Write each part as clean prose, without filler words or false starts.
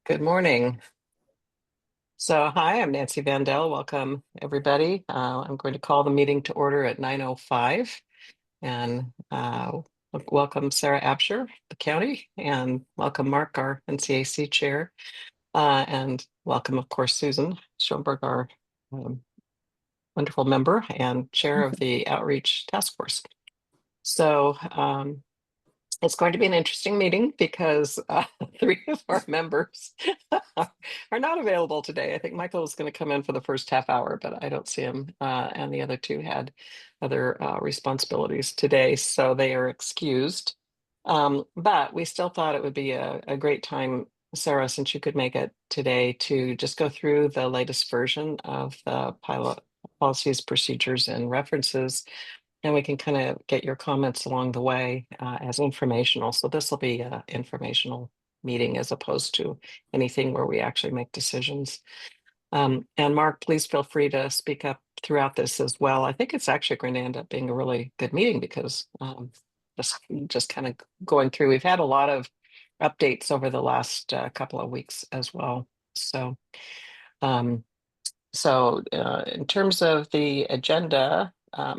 Good morning. So, hi, I'm Nancy Vandell. Welcome, everybody. I'm going to call the meeting to order at 9:05 and welcome Sarah Absher, the county, and welcome Mark, our NCAC chair, and welcome, of course, Susan Schoenberg, our um, wonderful member and chair of the Outreach Task Force. So, it's going to be an interesting meeting because three of our members are not available today. I think Michael was going to come in for the first half hour, but I don't see him. And the other two had other responsibilities today, so they are excused. But we still thought it would be a great time, Sarah, since you could make it today, to just go through the latest version of the pilot policies, procedures, and references, and we can kind of get your comments along the way as informational. So this will be an informational meeting as opposed to anything where we actually make decisions. And Mark, please feel free to speak up throughout this as well. I think it's actually going to end up being a really good meeting because just kind of going through, we've had a lot of updates over the last couple of weeks as well. So, um, in terms of the agenda, I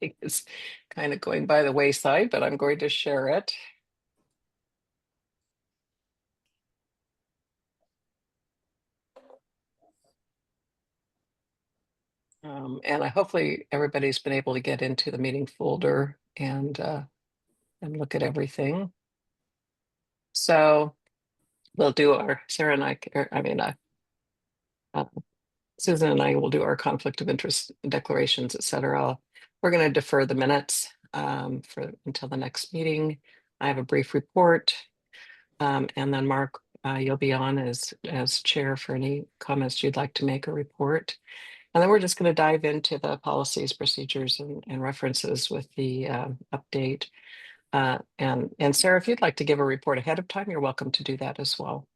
think it's kind of going by the wayside, but I'm going to share it. And hopefully everybody's been able to get into the meeting folder and look at everything. So we'll do our Sarah and uh, Susan and I will do our conflict of interest declarations, et cetera. We're going to defer the minutes for until the next meeting. I have a brief report, and then Mark, you'll be on as chair for any comments you'd like to make or report. And then we're just going to dive into the policies, procedures, and references with the update. And Sarah, if you'd like to give a report ahead of time, you're welcome to do that as well.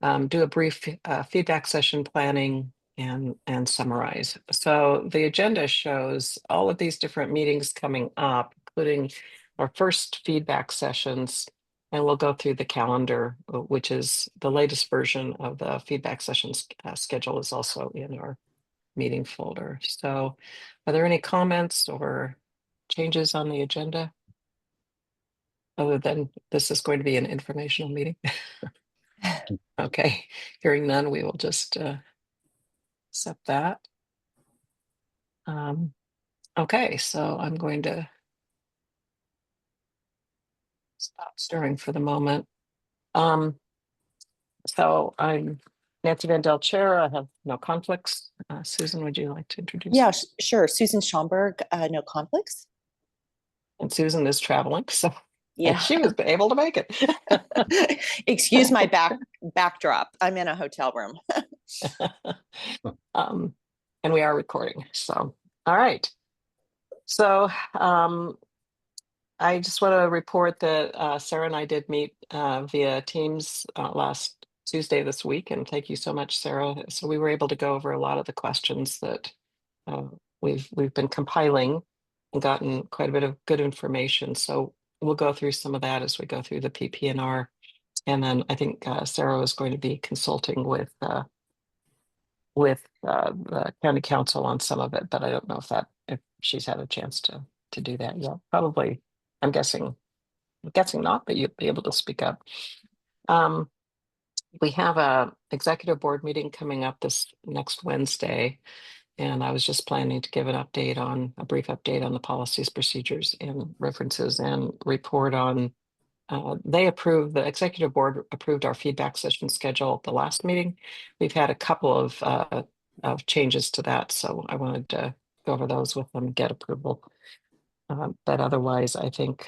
Do a brief feedback session planning and summarize. So the agenda shows all of these different meetings coming up, including our first feedback sessions, and we'll go through the calendar, which is the latest version of the feedback sessions schedule is also in our meeting folder. So are there any comments or changes on the agenda? Other than this is going to be an informational meeting. Okay, hearing none, we will just accept that. Okay, so I'm going to stop stirring for the moment. So I'm Nancy Vandell, chair. I have no conflicts. Susan, would you like to introduce? Yeah, sure. Susan Schomburg, no conflicts. And Susan is traveling, so Yeah. and she was able to make it. Excuse my backdrop. I'm in a hotel room. And we are recording. So, all right. So I just want to report that Sarah and I did meet via Teams last Tuesday this week, and thank you so much, Sarah. So we were able to go over a lot of the questions that uh, we've been compiling and gotten quite a bit of good information. So we'll go through some of that as we go through the PP&R, and then I think Sarah is going to be consulting with the county council on some of it, but I don't know if she's had a chance to do that yet. Probably, I'm guessing not, but you'll be able to speak up. We have a executive board meeting coming up this next Wednesday, and I was just planning to give a brief update on the policies, procedures, and references, and report on. The executive board approved our feedback session schedule at the last meeting. We've had a couple of changes to that, so I wanted to go over those with them, get approval. But otherwise, I think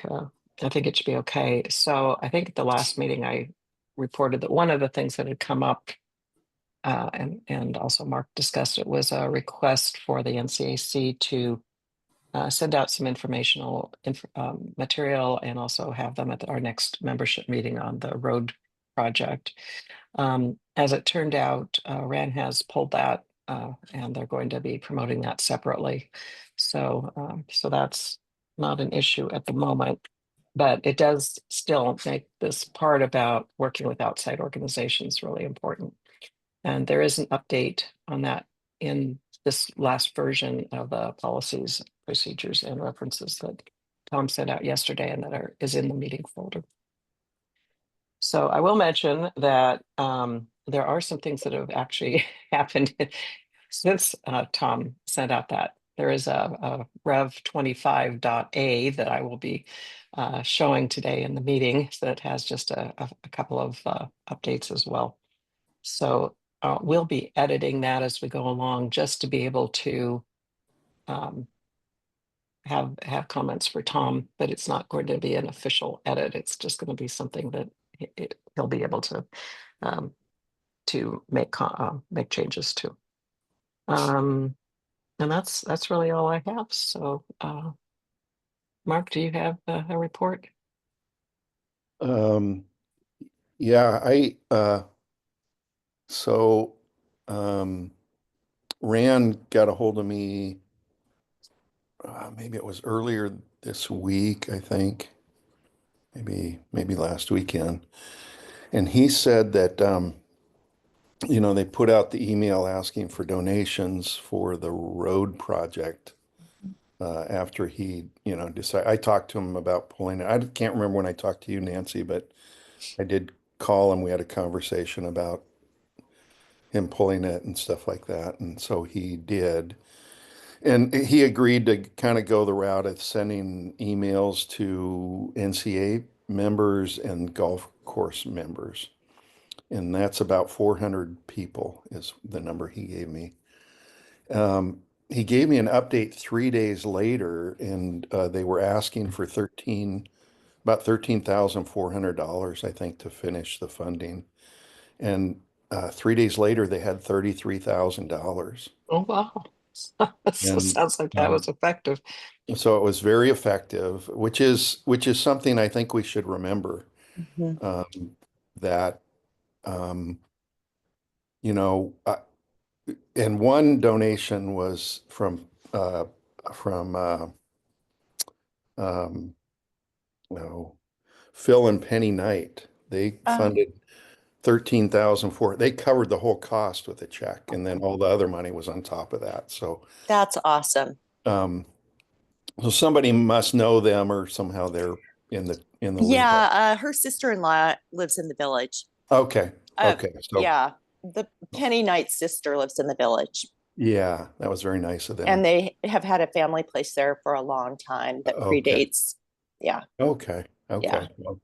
it should be okay. So I think at the last meeting I reported that one of the things that had come up, and also Mark discussed it, was a request for the NCAC to send out some informational material and also have them at our next membership meeting on the road project. As it turned out, RAN has pulled that and they're going to be promoting that separately. So that's not an issue at the moment. But it does still make this part about working with outside organizations really important. And there is an update on that in this last version of the policies, procedures, and references that Tom sent out yesterday and that is in the meeting folder. So I will mention that there are some things that have actually happened since Tom sent out that. There is a Rev 25.a that I will be showing today in the meeting that has just a couple of updates as well. So we'll be editing that as we go along just to be able to have comments for Tom, but it's not going to be an official edit. It's just going to be something that he'll be able um, to make changes to. And that's really all I have. So, Mark, do you have a report? Um, yeah, so um Rand got a hold of me, maybe it was earlier this week, I think. Maybe last weekend. And he said that they put out the email asking for donations for the road project after he, decided. I talked to him about pulling it. I can't remember when I talked to you, Nancy, but I did call him. We had a conversation about him pulling it and stuff like that. And so he did. And he agreed to kind of go the route of sending emails to NCA members and golf course members. And that's about 400 people is the number he gave me. He gave me an update 3 days later, and they were asking for about $13,400, I think, to finish the funding. And 3 days later, they had $33,000. Oh, wow. So And sounds like that was effective. so it was very effective, which is something I think we should remember, Mhm. that um, you know, and one donation was from um, no, Phil and Penny Knight. They Oh, funded 13,000 for it. They covered the whole cost with a check, and then all the other money was on top of that. that's awesome. Um, so somebody must know them, or somehow they're in the loop. Yeah, her sister-in-law lives in the village. Okay, Uh, okay. So yeah, the Penny Knight's sister lives in the village, yeah, that was very nice of and them. they have had a family place there for a long time that Okay, predates. Yeah, okay, yeah. okay. Well,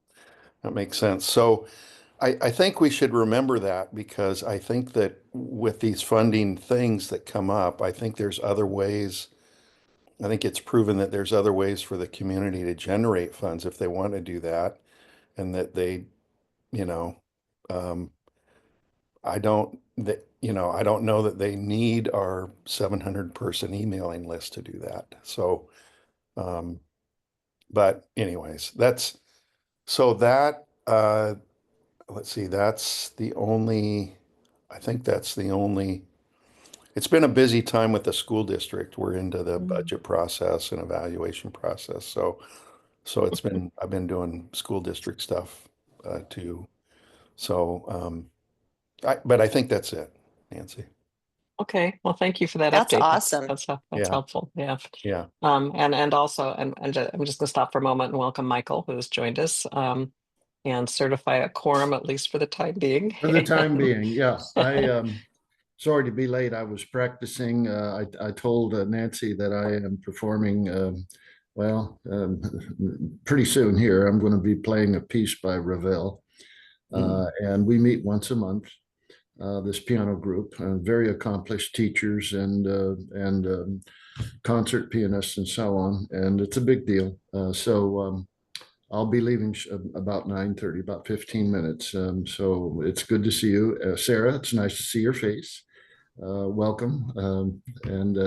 that makes sense. So I think we should remember that, because I think that with these funding things that come up, I think there's other ways. I think it's proven that there's other ways for the community to generate funds if they want to do that, and that you know, um, I don't know that they need our 700 person emailing list to do that. So, um, but anyways, so that, let's see, I think that's the only, it's been a busy time with the school district. We're into the Mm. budget process and evaluation process. So I've been doing school district stuff, too. So, but I think that's it, Nancy. Okay, well, thank you for that That's update. awesome. That's Yeah, helpful. Yeah. yeah. And also, I'm just going to stop for a moment and welcome Michael, who has joined us, and certify a quorum at least for the time being. For the time being, yeah. Sorry to be late. I was practicing. I told Nancy that I am performing, well, pretty soon here. I'm going to be playing a piece by Ravel. And we meet once a month, this piano group, very accomplished teachers and concert pianists and so on. And it's a big deal. So I'll be leaving about 9:30, about 15 minutes. So it's good to see you. Sarah, it's nice to see your face. Welcome. And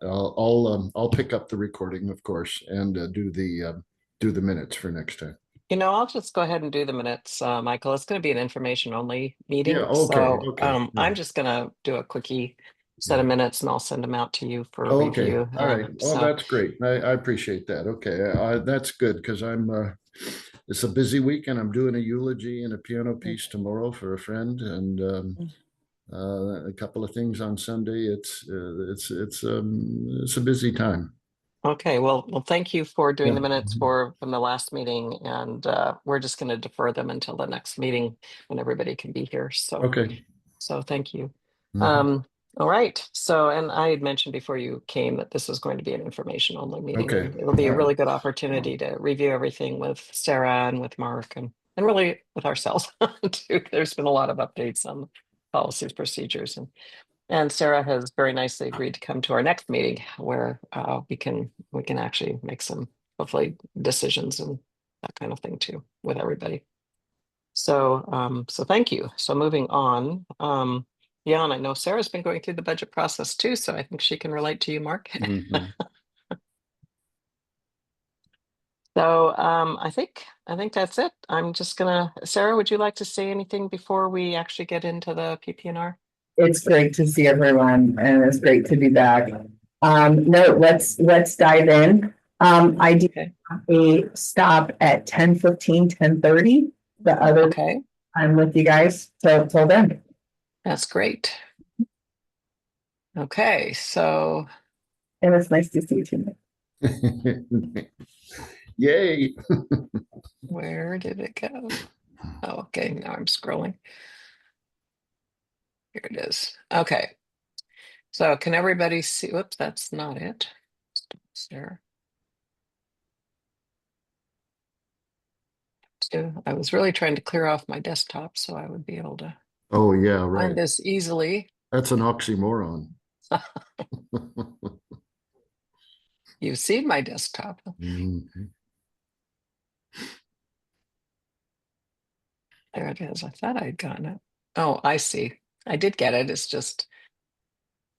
I'll pick up the recording, of course, and do the minutes for next time. I'll just go ahead and do the minutes, Michael. It's going to be an information only Yeah, meeting. okay, So okay. Yeah. I'm just going to do a quickie set of minutes and I'll send them out to you for Okay, review. all right. Well, So, that's great. I appreciate that. Okay, that's good because it's a busy week and I'm doing a eulogy and a piano piece tomorrow for a friend and a couple of things on Sunday. It's a busy time. okay, well, thank you for doing Yeah. the minutes from the last meeting, and we're just going to defer them until the next meeting when everybody can be here. Okay. So thank you. Mhm. All right. So, and I had mentioned before you came that this was going to be an information only meeting. Okay. And it'll be a All really right. good opportunity to review everything with Sarah and with Mark and really with ourselves too. There's been a lot of updates on policies, procedures, and Sarah has very nicely agreed to come to our next meeting where we can actually make some hopefully decisions and that kind of thing too with everybody. So thank you. So moving on, Jan, I know Sarah's been going through the budget process too, so I think she can relate to you, Mark. Mhm. So I think that's it. I'm just gonna, Sarah, would you like to say anything before we actually get into the PPNR? It's great to see everyone and it's great to be back. No, let's dive in. I do Okay. have a stop at 10:15, 10:30. The other Okay, I'm with you guys till then. that's great. Okay, so And it's nice to see you too. Yay. where did it go? Oh, okay, now I'm scrolling. Here it is. Okay. So can everybody see? Whoops, that's not it. Sarah. So I was really trying to clear off my desktop so I would be able to Oh, yeah, find right. this easily. That's an oxymoron. You've seen my desktop. Mhm. There it is. I thought I'd gotten it. Oh, I see. I did get it. It's just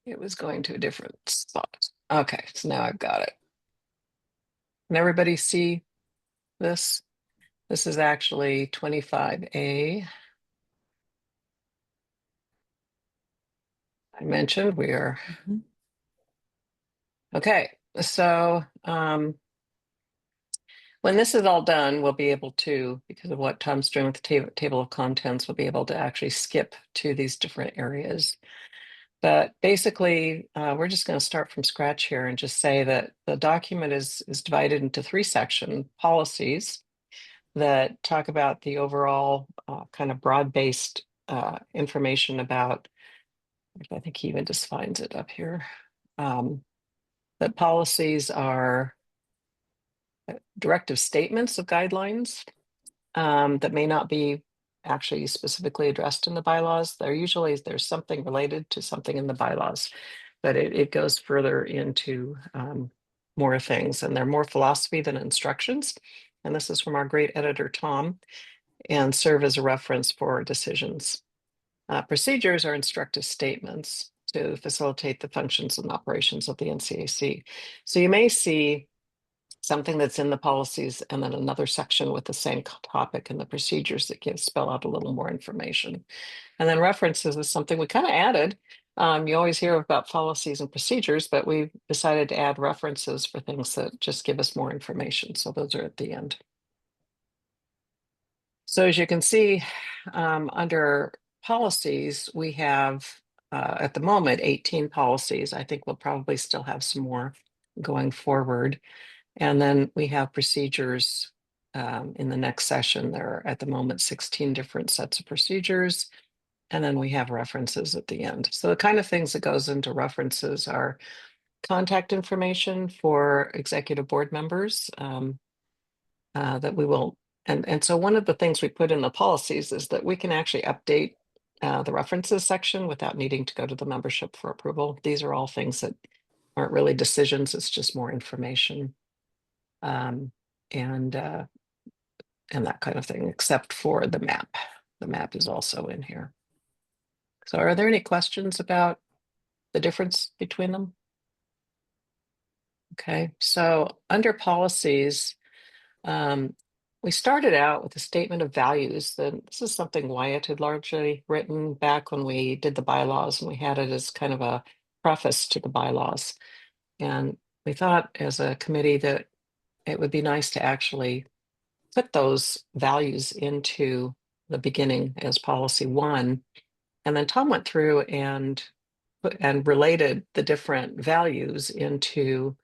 it was going to a different spot. Okay, so now I've got it. Can everybody see this? This is actually 25A. I mentioned we are. Okay, so when this is all done, we'll be able to, because of what Tom's doing with the table of contents, we'll be able to actually skip to these different areas. But basically, we're just going to start from scratch here and just say that the document is divided into three section policies that talk about the overall kind of broad-based information about, I think he even defines it up here, that policies are directive statements of guidelines that may not be actually specifically addressed in the bylaws. There's something related to something in the bylaws, but it goes further into more things, and they're more philosophy than instructions. And this is from our great editor, Tom, and serve as a reference for decisions. Procedures are instructive statements to facilitate the functions and operations of the NCAC. So you may see something that's in the policies and then another section with the same topic and the procedures that spell out a little more information. And then references is something we kind of added. You always hear about policies and procedures, but we decided to add references for things that just give us more information. So those are at the end. So as you can see, under policies, we have at the moment 18 policies. I think we'll probably still have some more going forward. And then we have procedures in the next session. There are at the moment 16 different sets of procedures. And then we have references at the end. So the kind of things that goes into references are contact information for executive board members that we will. And so one of the things we put in the policies is that we can actually update the references section without needing to go to the membership for approval. These are all things that aren't really decisions. It's just more information. Um, and that kind of thing, except for the map. The map is also in here. So are there any questions about the difference between them? Okay, so under policies, we started out with a statement of values. This is something Wyatt had largely written back when we did the bylaws, and we had it as kind of a preface to the bylaws. And we thought as a committee that it would be nice to actually put those values into the beginning as policy 1. And then Tom went through and related the different values into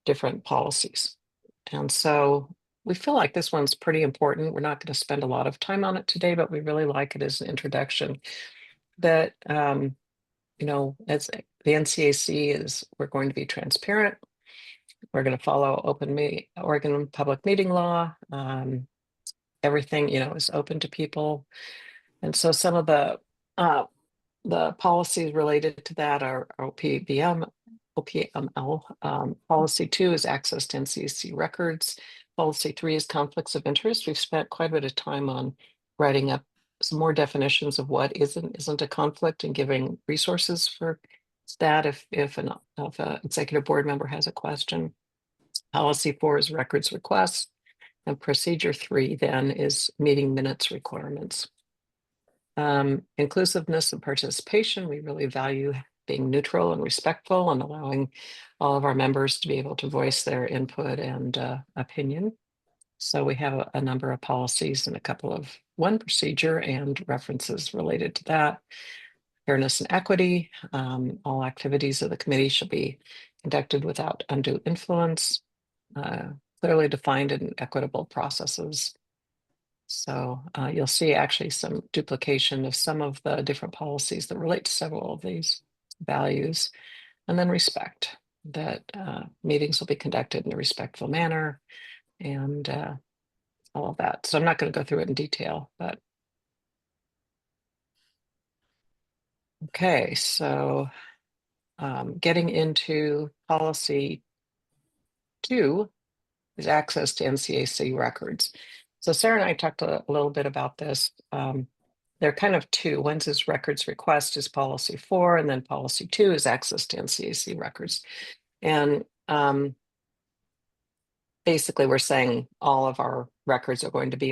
different policies. And so we feel like this one's pretty important. We're not going to spend a lot of time on it today, but we really like it as an introduction. That, you know, as the NCAC is, we're going to be transparent. We're going to follow Oregon public meeting law. Everything, you know, is open to people. And so some of the policies related to that are OPML. Policy 2 is access to NCAC records. Policy 3 is conflicts of interest. We've spent quite a bit of time on writing up some more definitions of what isn't a conflict and giving resources for that if an executive board member has a question. Policy 4 is records requests, and procedure 3 then is meeting minutes requirements. Inclusiveness and participation, we really value being neutral and respectful and allowing all of our members to be able to voice their input and opinion. So we have a number of policies and one procedure and references related to that. Fairness and equity, all activities of the committee shall be conducted without undue influence, clearly defined and equitable processes. So you'll see actually some duplication of some of the different policies that relate to several of these values. And then respect, that meetings will be conducted in a respectful manner and all of that. So I'm not going to go through it in detail, but okay, so getting into policy 2 is access to NCAC records. So Sarah and I talked a little bit about this. They're kind of two. One's is records request is policy 4, and then policy 2 is access to NCAC records. And basically we're saying all of our records are going to be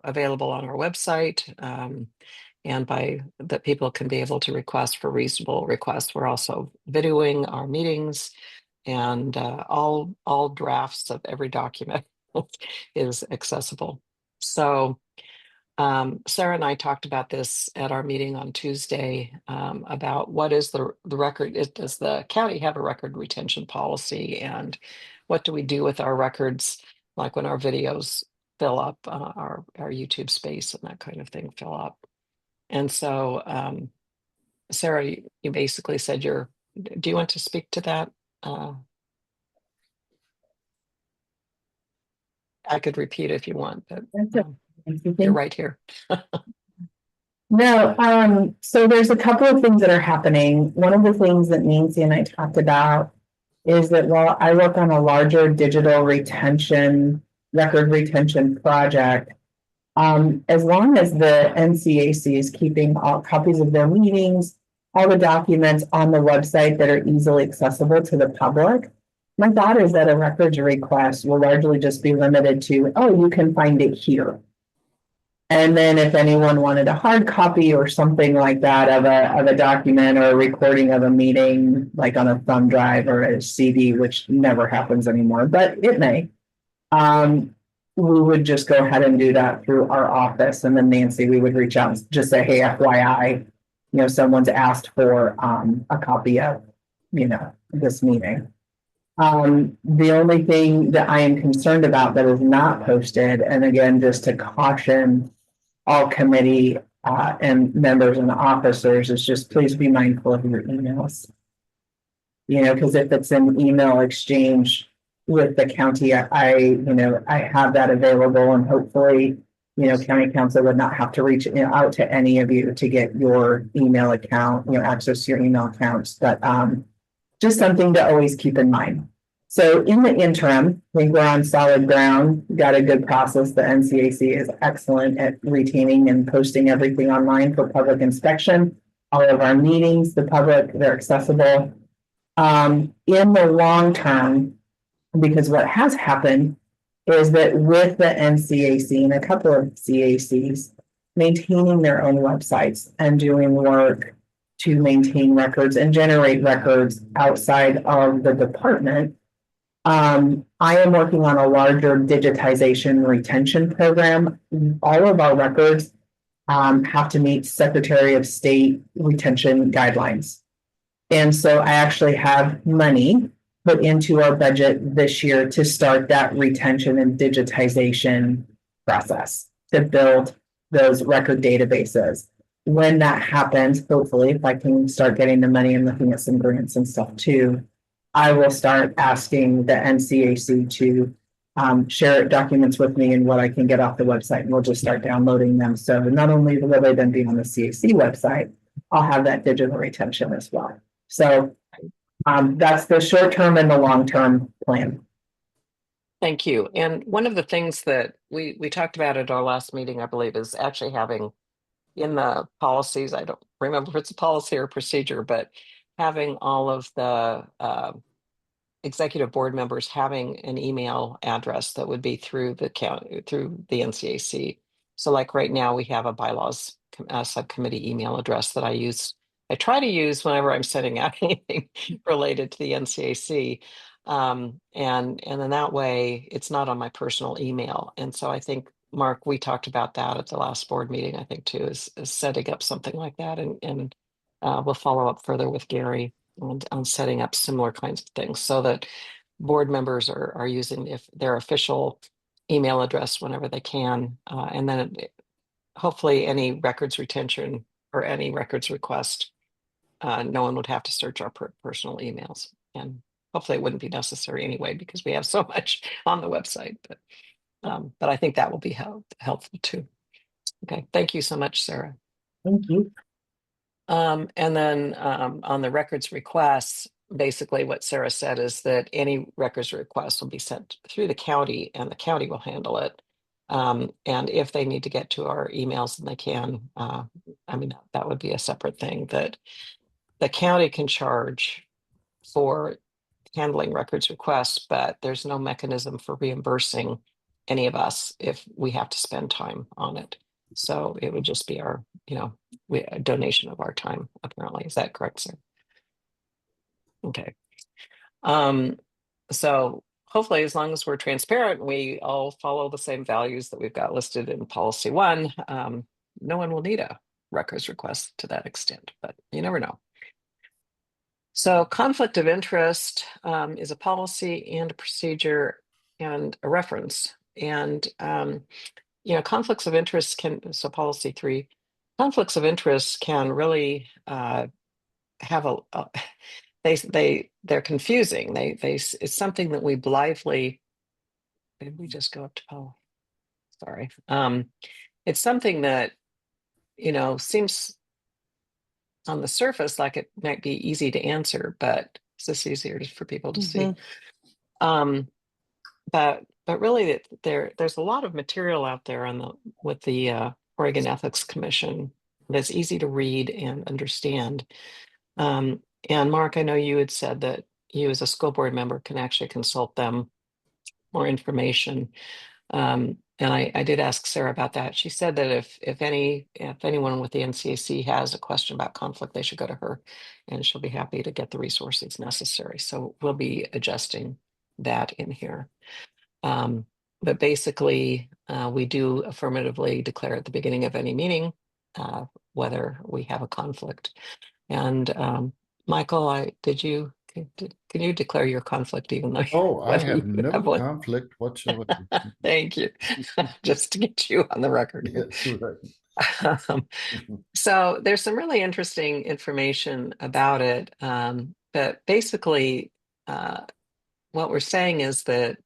available on our website. And by that people can be able to request for reasonable requests. We're also videoing our meetings, and all drafts of every document is accessible. So Sarah and I talked about this at our meeting on Tuesday about what is the record. Does the county have a record retention policy, and what do we do with our records, like when our videos fill up, our YouTube space and that kind of thing fill up. And so Sarah, you basically said do you want to speak to that? I could repeat if you want, but you're right here. No, so there's a couple of things that are happening. One of the things that Nancy and I talked about is that while I work on a larger digital record retention project, as long as the NCAC is keeping all copies of their meetings, all the documents on the website that are easily accessible to the public, my thought is that a records request will largely just be limited to, oh, you can find it here. And then if anyone wanted a hard copy or something like that of a document or a recording of a meeting, like on a thumb drive or a CD, which never happens anymore, but it may, we would just go ahead and do that through our office. And then Nancy, we would reach out and just say, hey, FYI, someone's asked for a copy of, this meeting. The only thing that I am concerned about that is not posted, and again, just to caution all committee and members and officers, is just please be mindful of your emails. Because if it's an email exchange with the county, I have that available, and hopefully, county council would not have to reach out to any of you to get your email account, access to your email accounts, but just something to always keep in mind. So in the interim, I think we're on solid ground, got a good process. The NCAC is excellent at retaining and posting everything online for public inspection. All of our meetings, the public, they're accessible. In the long term, because what has happened is that with the NCAC and a couple of CACs maintaining their own websites and doing work to maintain records and generate records outside of the department. I am working on a larger digitization retention program. All of our records have to meet Secretary of State retention guidelines. And so I actually have money put into our budget this year to start that retention and digitization process to build those record databases. When that happens, hopefully, if I can start getting the money and looking at some grants and stuff too, I will start asking the NCAC to share documents with me and what I can get off the website, and we'll just start downloading them. So not only will they then be on the CAC website, I'll have that digital retention as well. So that's the short term and the long term plan. Thank you. And one of the things that we talked about at our last meeting, I believe, is actually having in the policies, I don't remember if it's a policy or procedure, but having all of the executive board members having an email address that would be through the county, through the NCAC. So like right now we have a bylaws subcommittee email address that I try to use whenever I'm sending out anything related to the NCAC. And then that way it's not on my personal email. And so I think, Mark, we talked about that at the last board meeting, I think too, is setting up something like that. And we'll follow up further with Gary on setting up similar kinds of things so that board members are using if their official email address whenever they can. And then hopefully any records retention or any records request, no one would have to search our personal emails. And hopefully it wouldn't be necessary anyway, because we have so much on the website. But I think that will be helpful too. Okay, thank you so much, Sarah. Thank you. And then on the records requests, basically what Sarah said is that any records requests will be sent through the county and the county will handle it. And if they need to get to our emails, then they can. I mean, that would be a separate thing that the county can charge for handling records requests, but there's no mechanism for reimbursing any of us if we have to spend time on it. So it would just be our, a donation of our time, apparently. Is that correct, sir? Okay. So hopefully, as long as we're transparent, we all follow the same values that we've got listed in policy 1. No one will need a records request to that extent, but you never know. So conflict of interest is a policy and a procedure and a reference. And conflicts of interest so policy 3, conflicts of interest can really have they're confusing. It's something that we blithely, did we just go up to Paul? Sorry. It's something that, seems on the surface like it might be easy to answer, but is this easier for people to see? But really, there's a lot of material out there with the Oregon Ethics Commission that's easy to read and understand. And Mark, I know you had said that you as a school board member can actually consult them more information. And I did ask Sarah about that. She said that if anyone with the NCAC has a question about conflict, they should go to her, and she'll be happy to get the resources necessary. So we'll be adjusting that in here. But basically, we do affirmatively declare at the beginning of any meeting whether we have a conflict. And Michael, can you declare your conflict even though? Oh, I have no conflict whatsoever. Thank you. Just to get you on the record. Yes, right. So there's some really interesting information about it. But basically, what we're saying is that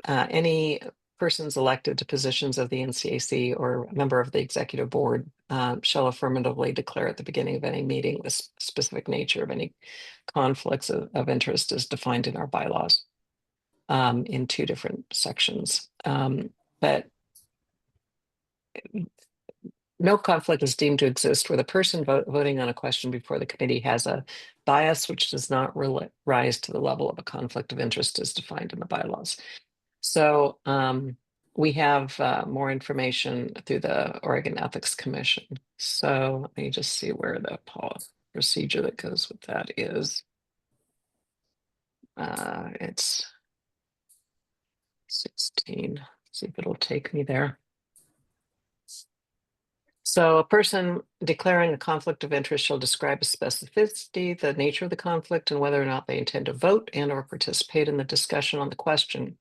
any persons elected to positions of the NCAC or a member of the executive board shall affirmatively declare at the beginning of any meeting the specific nature of any conflicts of interest as defined in our bylaws in 2 different sections. But no conflict is deemed to exist where the person voting on a question before the committee has a bias which does not rise to the level of a conflict of interest as defined in the bylaws. So we have more information through the Oregon Ethics Commission. So let me just see where the procedure that goes with that is. It's 16. See if it'll take me there. So a person declaring a conflict of interest shall describe with specificity the nature of the conflict and whether or not they intend to vote and or participate in the discussion on the question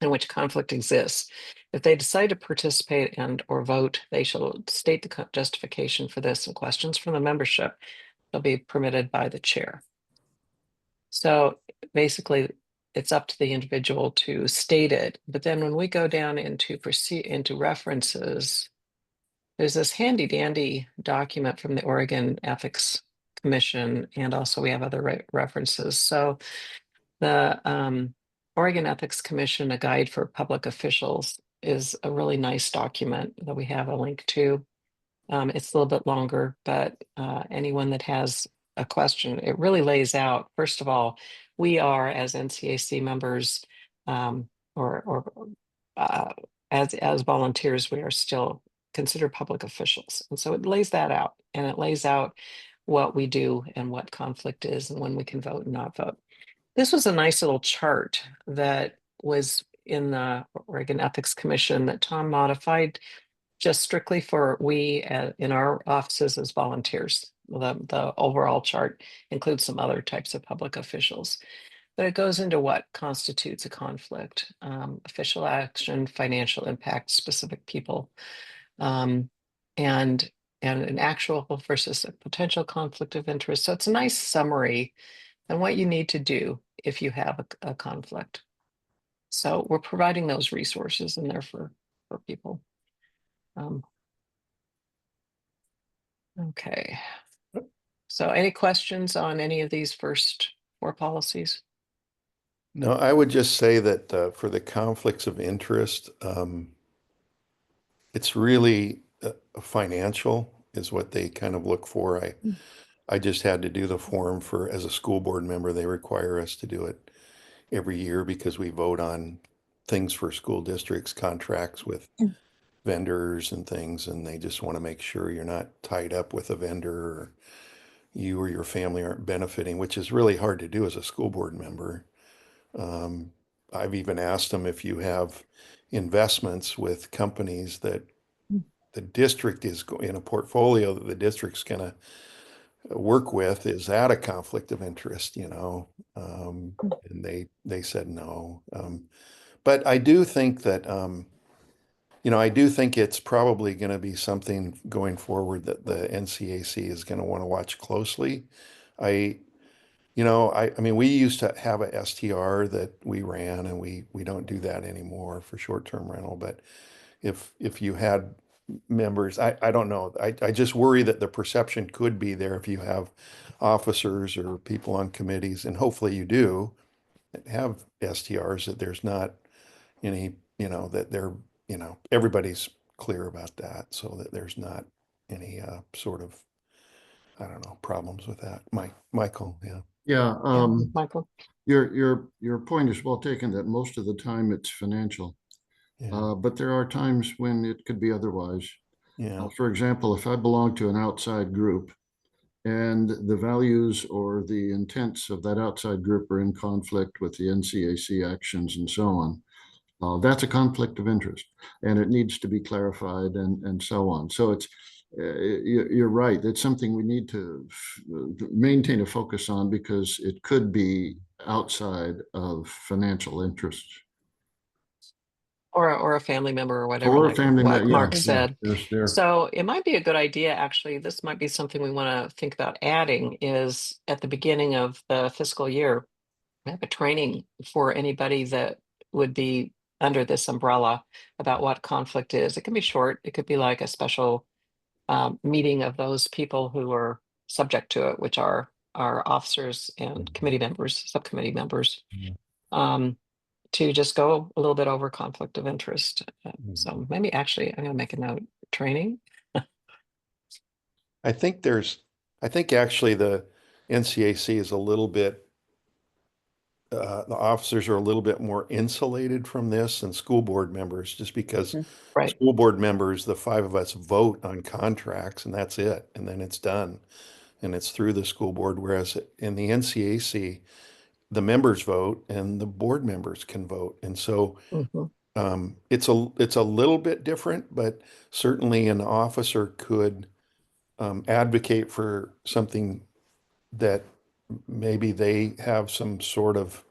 in which conflict exists. If they decide to participate and or vote, they shall state the justification for this, and questions from the membership shall be permitted by the chair. So basically, it's up to the individual to state it. But then when we go down into references, there's this handy dandy document from the Oregon Ethics Commission, and also we have other references. So the Oregon Ethics Commission, a guide for public officials, is a really nice document that we have a link to. It's a little bit longer, but anyone that has a question, it really lays out, first of all, we are as NCAC members or as volunteers, we are still considered public officials. And so it lays that out, and it lays out what we do and what conflict is and when we can vote and not vote. This was a nice little chart that was in the Oregon Ethics Commission that Tom modified just strictly for we in our offices as volunteers. The overall chart includes some other types of public officials, but it goes into what constitutes a conflict, official action, financial impact, specific people, and an actual versus a potential conflict of interest. So it's a nice summary and what you need to do if you have a conflict. So we're providing those resources in there for people. Okay. So any questions on any of these first 4 policies? No, I would just say that for the conflicts of interest, it's really financial is what they kind of look for. I just had to do the form for, as a school board member, they require us to do it every year because we vote on things for school districts, contracts with vendors and things, and they just want to make sure you're not tied up with a vendor or you or your family aren't benefiting, which is really hard to do as a school board member. I've even asked them if you have investments with companies that the district is in a portfolio that the district's going to work with, is that a conflict of interest, and they said no. But I do think that, I do think it's probably going to be something going forward that the NCAC is going to want to watch closely. I mean, we used to have a STR that we ran, and we don't do that anymore for short-term rental. But if you had members, I don't know. I just worry that the perception could be there if you have officers or people on committees, and hopefully you do have STRs, that there's not any, that they're, everybody's clear about that, so that there's not any sort of, I don't know, problems with that. Michael, yeah. Yeah, Michael? your point is well taken that most of the time it's financial. Yeah. But there are times when it could be otherwise. Yeah. For example, if I belong to an outside group and the values or the intents of that outside group are in conflict with the NCAC actions and so on, that's a conflict of interest, and it needs to be clarified and so on. So it's you're right. It's something we need to maintain a focus on because it could be outside of financial interests. Or a family member or whatever, Or a like family what member, Mark yeah, said. there. So it might be a good idea, actually, this might be something we want to think about adding, is at the beginning of the fiscal year, have a training for anybody that would be under this umbrella about what conflict is. It can be short. It could be like a special meeting of those people who are subject to it, which are our officers and committee members, subcommittee members. To just go a little bit over conflict of interest. So maybe actually I'm going to make a note, training. I think actually the NCAC is a little bit the officers are a little bit more insulated from this than school board members, just because Mhm. Right. school board members, the five of us vote on contracts and that's it. And then it's done. And it's through the school board. Whereas in the NCAC, the members vote and the board members can vote. And so Mhm. it's a little bit different, but certainly an officer could advocate for something that maybe they have some sort of,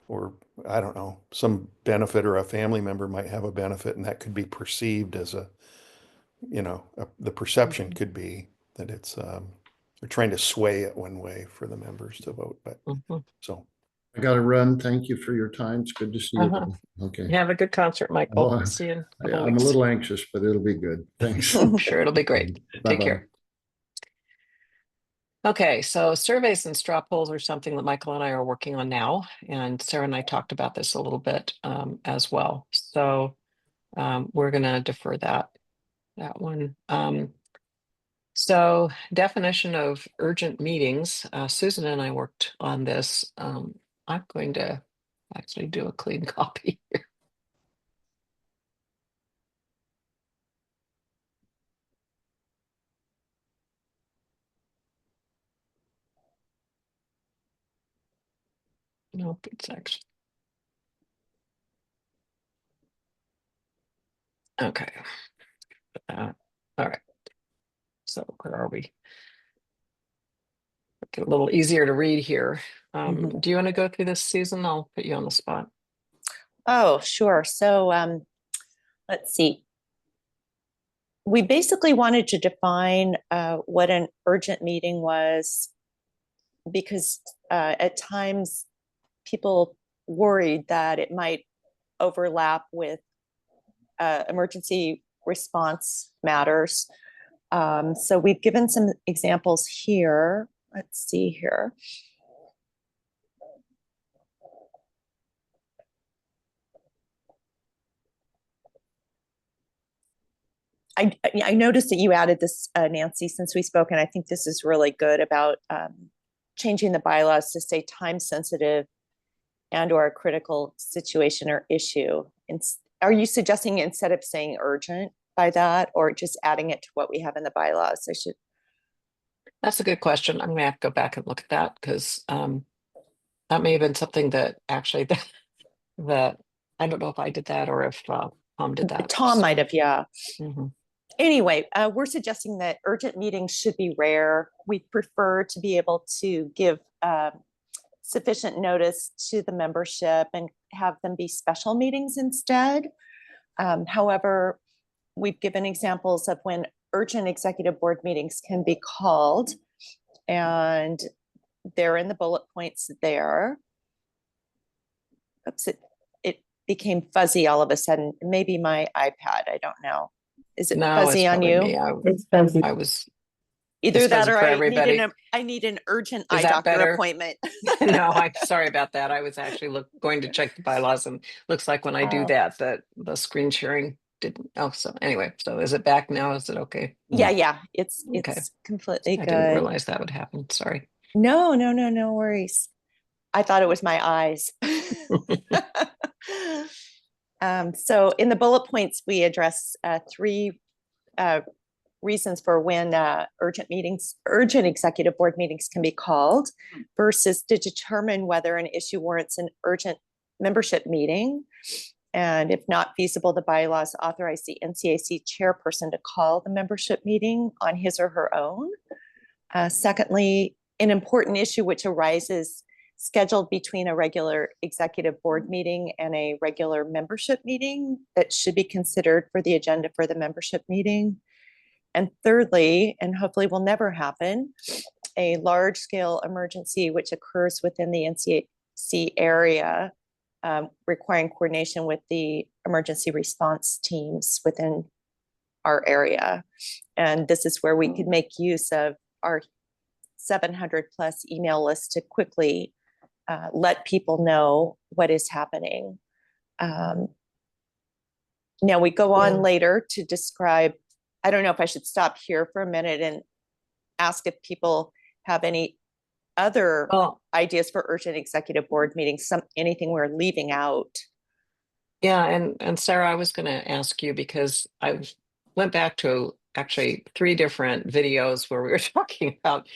or I don't know, some benefit, or a family member might have a benefit, and that could be perceived as the perception could be that it's, they're trying to sway it one way for the members to vote, but Mhm. so. I gotta run. Thank you for your time. It's good to see you. Uh-huh. though. Okay. Have a good concert, Michael. Oh, See you in a couple I'm a weeks. little anxious, but it'll be good. Thanks. I'm sure it'll be great. Take Bye-bye. care. Okay, so surveys and straw polls are something that Michael and I are working on now, and Sarah and I talked about this a little bit as well. So we're gonna defer that one. So definition of urgent meetings. Susan and I worked on this. I'm going to actually do a clean copy here. Nope, it's actually. Okay. All right. So where are we? Make it a little easier to read here. Mhm. Do you want to go through this, Susan? I'll put you on the spot. Oh, sure. So let's see. We basically wanted to define what an urgent meeting was, because at times people worried that it might overlap with emergency response matters. So we've given some examples here. Let's see here. I noticed that you added this, Nancy, since we spoke, and I think this is really good about changing the bylaws to say time sensitive and or a critical situation or issue. Are you suggesting instead of saying urgent by that, or just adding it to what we have in the bylaws? That's a good question. I'm gonna have to go back and look at that because that may have been something that actually that I don't know if I did that or if Tom did that. Tom might have, yeah. Mhm. Anyway, we're suggesting that urgent meetings should be rare. We prefer to be able to give sufficient notice to the membership and have them be special meetings instead. However, we've given examples of when urgent executive board meetings can be called, and they're in the bullet points there. Oops, it became fuzzy all of a sudden. Maybe my iPad, I don't know. Is it No, fuzzy it's on probably you? me. It's fuzzy. I was Either it's that fuzzy or for I everybody. need an urgent Is eye that doctor better? appointment. No, I'm sorry about that. I was actually going to check the bylaws, and looks like when I do Oh. that, the screen sharing didn't. Oh, so anyway, so is it back now? Is it okay? Yeah, it's Okay. completely I didn't good. realize that would happen. Sorry. No worries. I thought it was my eyes. So in the bullet points, we address three reasons for when urgent executive board meetings can be called. First is to determine whether an issue warrants an urgent membership meeting. And if not feasible, the bylaws authorize the NCAC chairperson to call the membership meeting on his or her own. Secondly, an important issue which arises scheduled between a regular executive board meeting and a regular membership meeting that should be considered for the agenda for the membership meeting. And thirdly, and hopefully will never happen, a large scale emergency which occurs within the NCAC area, requiring coordination with the emergency response teams within our area. And this is where we could make use of our 700 plus email list to quickly let people know what is happening. Now we go on later to describe, I don't know if I should stop here for a minute and ask if people have any other Well, ideas for urgent executive board meetings, anything we're leaving out. yeah, and Sarah, I was going to ask you because I went back to actually 3 different videos where we were talking about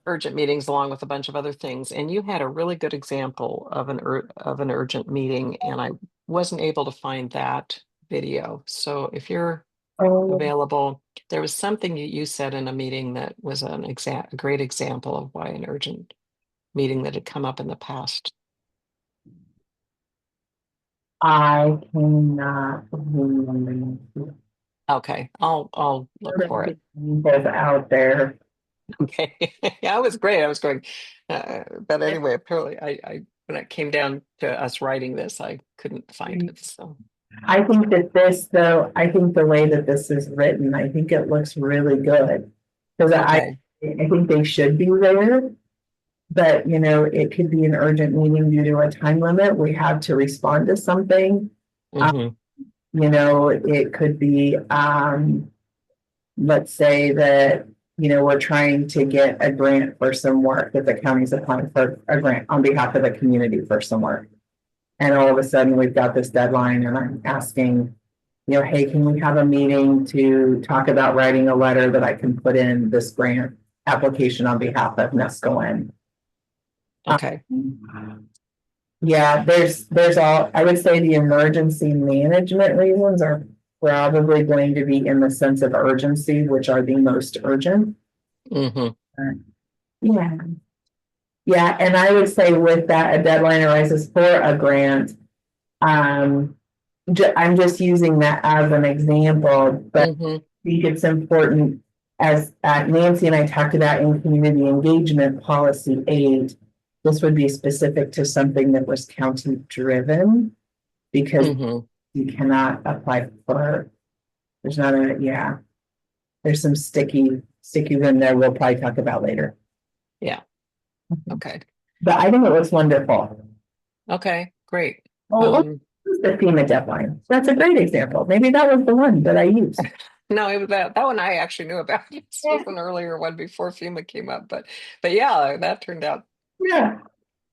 urgent meetings along with a bunch of other things, and you had a really good example of an urgent meeting, and I wasn't able to find that video. So if you're Oh, available, there was something you said in a meeting that was a great example of why an urgent meeting that had come up in the past. I cannot remember. Okay, I'll look for it. Both out there. Okay, yeah, it was great. I was going, but anyway, apparently, I when it came down to us writing this, I couldn't find it. So I think that this, though, I think the way that this is written, I think it looks really good. Because okay, I think they should be there. But, you know, it could be an urgent meeting due to a time limit. We have to respond to something. hmm You know, it could be, let's say that, you know, we're trying to get a grant for some work, that the county's applying for a grant on behalf of the community for some work. And all of a sudden, we've got this deadline, and I'm asking, you know, hey, can we have a meeting to talk about writing a letter that I can put in this grant application on behalf of NESCO? okay, Yeah, there's all, I would say the emergency management reasons are probably going to be in the sense of urgency, which are the most urgent. hmm Yeah. Yeah, and I would say with that, a deadline arises for a grant. I'm just using that as an example, but hmm I think it's important, as Nancy and I talked about in community engagement policy 8, this would be specific to something that was county driven, because hmm you cannot apply for, there's not a, yeah, there's some stickies in there we'll probably talk about later. yeah, okay, But I think it looks wonderful. okay, great. Oh, the FEMA deadline. That's a great example. Maybe that was the one that I used. No, it was that one I actually knew about. This was an earlier one before FEMA came up, but yeah, that turned out Yeah.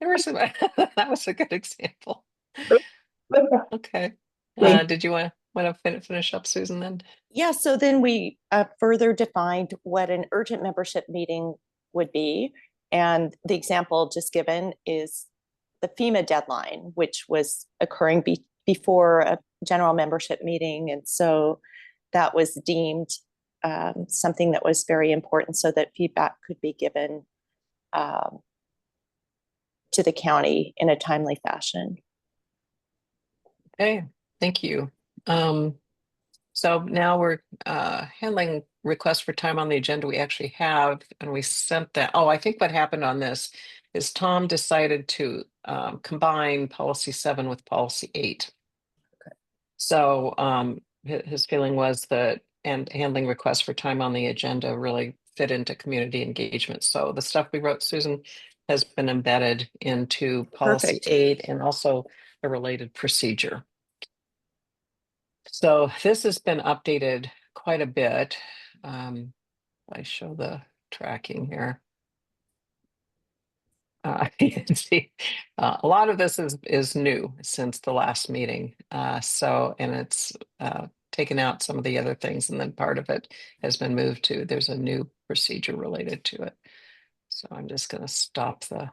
there were some. That was a good example. Okay, Thank did you want to finish up, Susan? Then Yeah, so then we further defined what an urgent membership meeting would be. And the example just given is the FEMA deadline, which was occurring before a general membership meeting. And so that was deemed something that was very important so that feedback could be given to the county in a timely fashion. okay, thank you. So now we're handling requests for time on the agenda. We actually have, and we sent that. Oh, I think what happened on this is Tom decided to combine policy 7 with policy 8. Okay. So his feeling was that, and handling requests for time on the agenda really fit into community engagement. So the stuff we wrote, Susan, has been embedded into policy Perfect. 8 and also a related procedure. So this has been updated quite a bit. I show the tracking here. You can see a lot of this is new since the last meeting. And it's taken out some of the other things, and then part of it has been moved to, there's a new procedure related to it. So I'm just going to stop the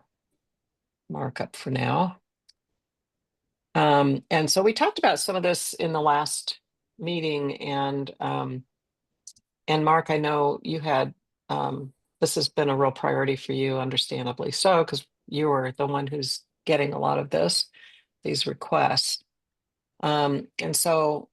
markup for now. And so we talked about some of this in the last meeting, and Mark, I know you had, this has been a real priority for you, understandably so, because you were the one who's getting a lot of these requests. And so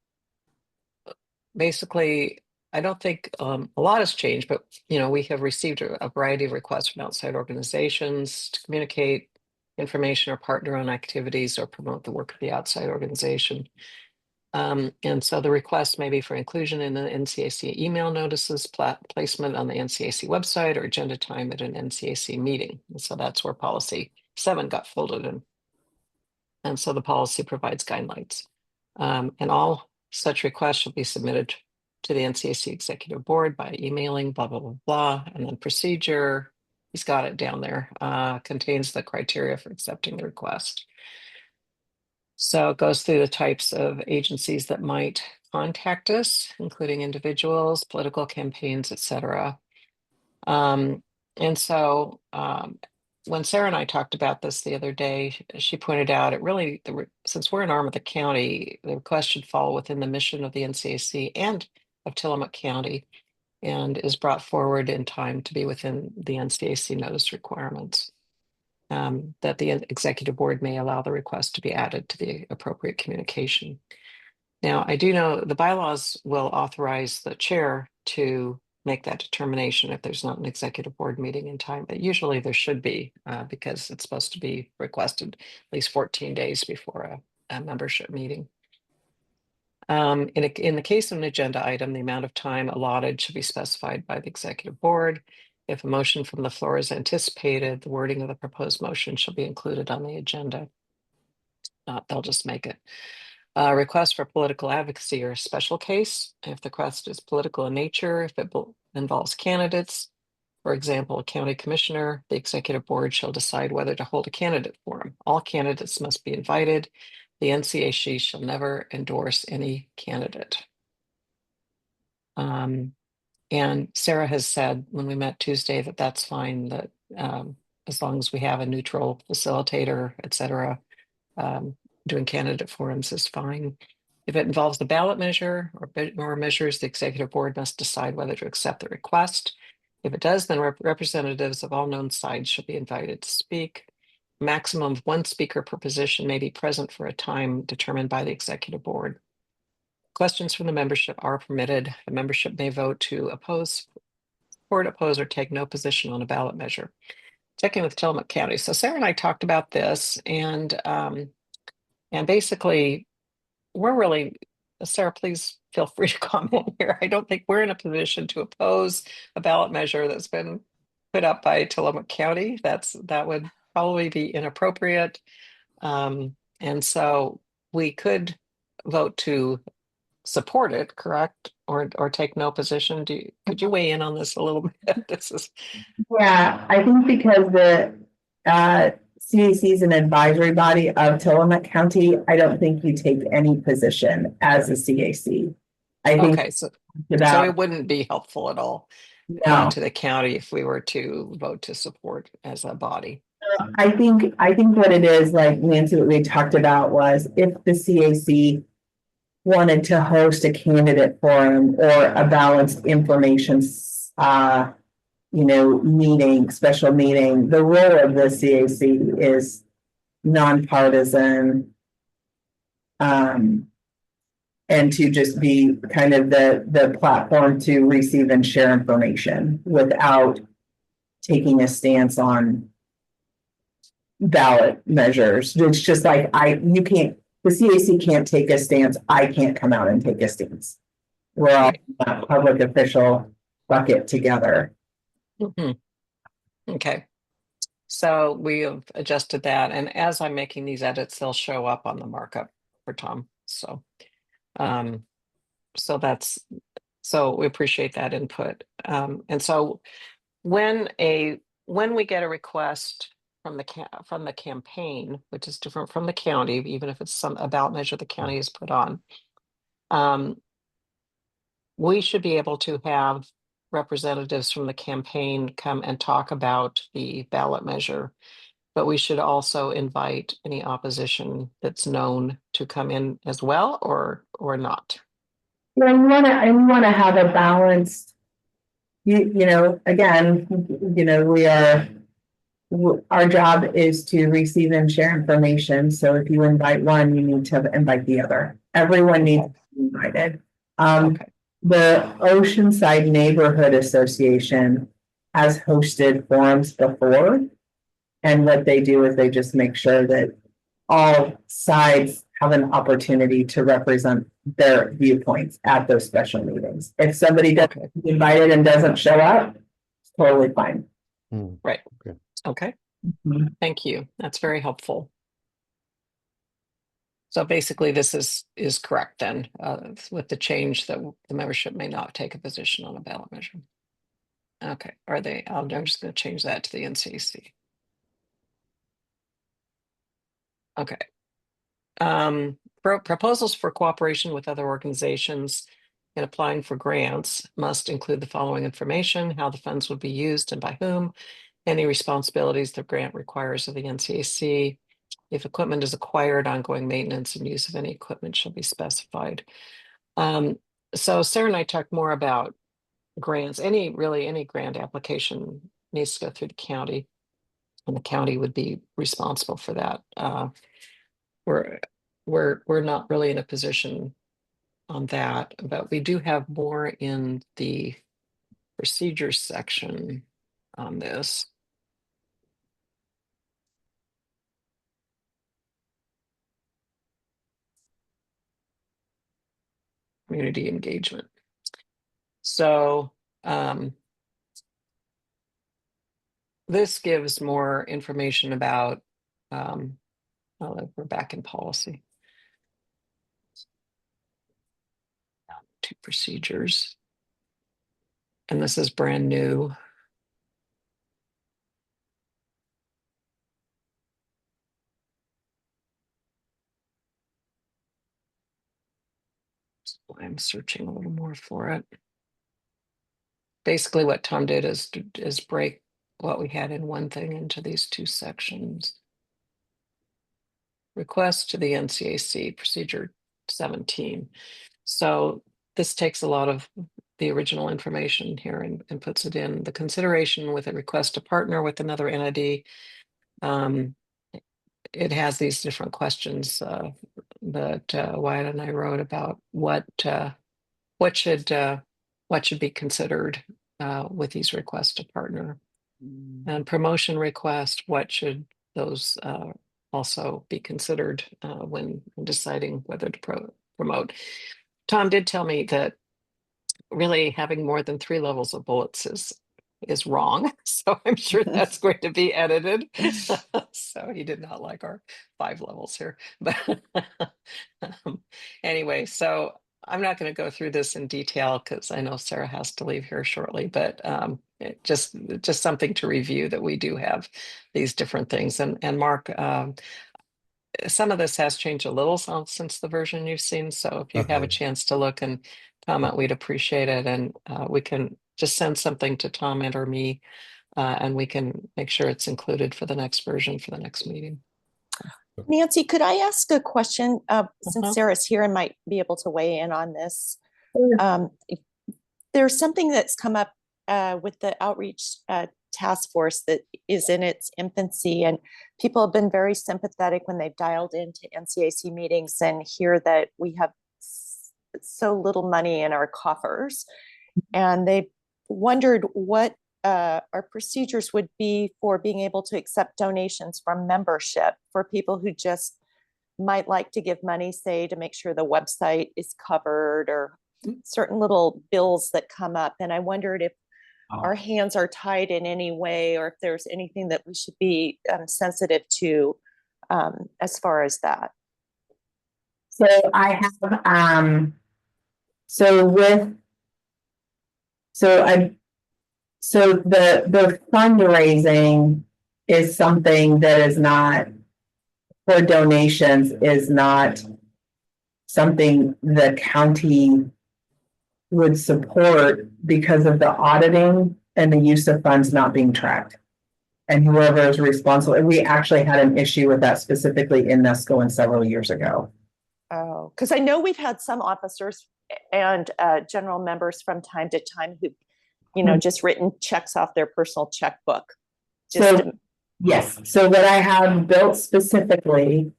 basically, I don't think a lot has changed, but we have received a variety of requests from outside organizations to communicate information or partner on activities or promote the work of the outside organization. And so the request may be for inclusion in the NCAC email notices, placement on the NCAC website, or agenda time at an NCAC meeting. And so that's where policy 7 got folded in. And so the policy provides guidelines. And all such requests should be submitted to the NCAC executive board by emailing, blah, blah, blah, blah, and then procedure. he's got it down there, contains the criteria for accepting the request. So it goes through the types of agencies that might contact us, including individuals, political campaigns, etc. And so when Sarah and I talked about this the other day, she pointed out it really, since we're an arm of the county, the request should fall within the mission of the NCAC and of Tillamook County, and is brought forward in time to be within the NCAC notice requirements. That the executive board may allow the request to be added to the appropriate communication. Now, I do know the bylaws will authorize the chair to make that determination if there's not an executive board meeting in time, but usually there should be, because it's supposed to be requested at least 14 days before a membership meeting. In the case of an agenda item, the amount of time allotted should be specified by the executive board. If a motion from the floor is anticipated, the wording of the proposed motion shall be included on the agenda. They'll just make it. Request for political advocacy or a special case. If the request is political in nature, if it involves candidates, for example, a county commissioner, the executive board shall decide whether to hold a candidate forum. All candidates must be invited. The NCAC shall never endorse any candidate. And Sarah has said when we met Tuesday that that's fine, that as long as we have a neutral facilitator, et cetera, doing candidate forums is fine. If it involves the ballot measure or measures, the executive board must decide whether to accept the request. If it does, then representatives of all known sides should be invited to speak. A maximum of one speaker per position may be present for a time determined by the executive board. Questions from the membership are permitted. The membership may vote to oppose, support, oppose, or take no position on a ballot measure. Checking with Tillamook County. So Sarah and I talked about this, and basically, we're really, Sarah, please feel free to comment here. I don't think we're in a position to oppose a ballot measure that's been put up by Tillamook County. That would probably be inappropriate. And so we could vote to support it, correct? Or take no position. Could you weigh in on this a little bit? This is Yeah, I think because the CAC is an advisory body of Tillamook County, I don't think you take any position as a CAC. I think okay. So about it wouldn't be helpful at all no. to the county if we were to vote to support as a body. I think what it is, like Nancy, what we talked about was if the CAC wanted to host a candidate forum or a balanced information meeting, special meeting, the role of the CAC is nonpartisan, and to just be kind of the platform to receive and share information without taking a stance on ballot measures. It's just like the CAC can't take a stance. I can't come out and take a stance. We're all in that public official bucket together. Okay. So we have adjusted that. And as I'm making these edits, they'll show up on the markup for Tom. So, so we appreciate that input. And so when we get a request from the campaign, which is different from the county, even if it's a ballot measure the county has put on, we should be able to have representatives from the campaign come and talk about the ballot measure, but we should also invite any opposition that's known to come in as well, or not. Yeah, you want to have a balanced. Again, our job is to receive and share information. So if you invite one, you need to invite the other. Everyone needs to be invited. Okay. The Oceanside Neighborhood Association has hosted forums before. And what they do is they just make sure that all sides have an opportunity to represent their viewpoints at those special meetings. If somebody doesn't get invited and doesn't show up, it's totally fine. Right. Okay. Mm-hmm. Thank you. That's very helpful. So basically, this is correct then, with the change that the membership may not take a position on a ballot measure. Okay, are they? I'm just going to change that to the NCAC. Okay. Proposals for cooperation with other organizations in applying for grants must include the following information: how the funds would be used and by whom, any responsibilities the grant requires of the NCAC. If equipment is acquired, ongoing maintenance and use of any equipment shall be specified. So Sarah and I talked more about grants. Any grant application needs to go through the county, and the county would be responsible for that. We're we're not really in a position on that, but we do have more in the procedures section on this. Community engagement. So this gives more information about, we're back in policy. To procedures. And this is brand new. So I'm searching a little more for it. Basically what Tom did is break what we had in one thing into these two sections. Request to the NCAC, procedure 17. So this takes a lot of the original information here and puts it in. The consideration with a request to partner with another entity. It has these different questions that Wyatt and I wrote about what should be considered with these requests to partner. And promotion request, what should those also be considered when deciding whether to promote. Tom did tell me that really having more than 3 levels of bullets is wrong. So I'm sure that's going to be edited. So he did not like our 5 levels here. But anyway, so I'm not going to go through this in detail because I know Sarah has to leave here shortly, but just something to review that we do have these different things. And Mark, some of this has changed a little since the version you've seen. So if you have a chance to look and comment, we'd appreciate it. And we can just send something to Tom and or me, and we can make sure it's included for the next version for the next meeting. Nancy, could I ask a question? Since Sarah's here and might be able to weigh in on this. There's something that's come up with the outreach task force that is in its infancy, and people have been very sympathetic when they've dialed into NCAC meetings and hear that we have so little money in our coffers, and they wondered what our procedures would be for being able to accept donations from membership for people who just might like to give money, say, to make sure the website is covered or certain little bills that come up. And I wondered if our hands are tied in any way, or if there's anything that we should be sensitive to as far as that. So I have, so the fundraising is something that is not, for donations, is not something the county would support because of the auditing and the use of funds not being tracked. And whoever is responsible, we actually had an issue with that specifically in NESCO several years ago. Oh, because I know we've had some officers and general members from time to time who, just written checks off their personal checkbook. Yes. So what I have built specifically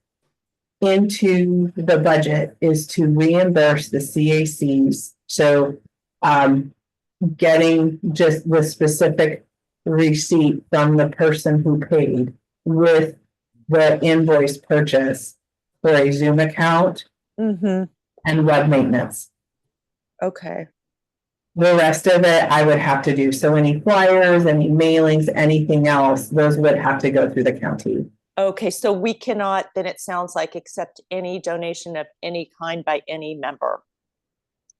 into the budget is to reimburse the CACs. So getting just the specific receipt from the person who paid with the invoice purchase for a Zoom account and web maintenance. Okay. The rest of it I would have to do. So any flyers, any mailings, anything else, those would have to go through the county. Okay, so we cannot, then it sounds like, accept any donation of any kind by any member.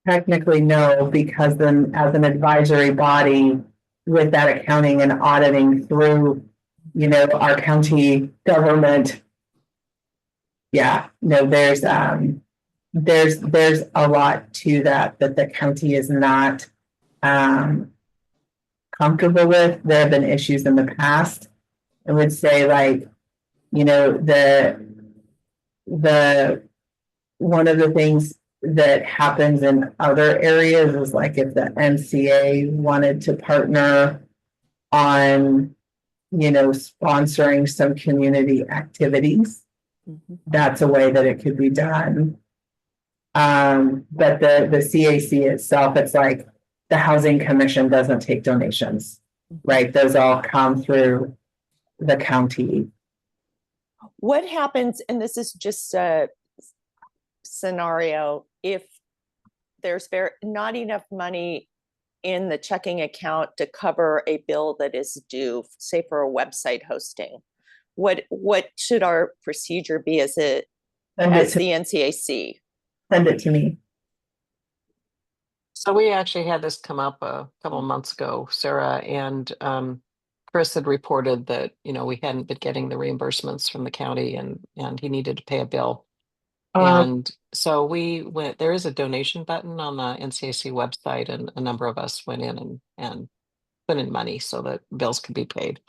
Technically, no, because then as an advisory body, with that accounting and auditing through, you know, our county government. Yeah, no, there's a lot to that the county is not comfortable with. There have been issues in the past. I would say, like, you know, the one of the things that happens in other areas is, like, if the NCA wanted to partner on, you know, sponsoring some community activities, that's a way that it could be done. But the CAC itself, it's like the Housing Commission doesn't take donations, right? Those all come through the county. What happens, and this is just a scenario, if there's not enough money in the checking account to cover a bill that is due, say for a website hosting, what should our procedure be as the NCAC? Send it to me. So we actually had this come up a couple of months ago, Sarah, and Chris had reported that, you know, we hadn't been getting the reimbursements from the county, and he needed to pay a bill. And so we went, there is a donation button on the NCAC website, and a number of us went in and put in money so that bills could be paid.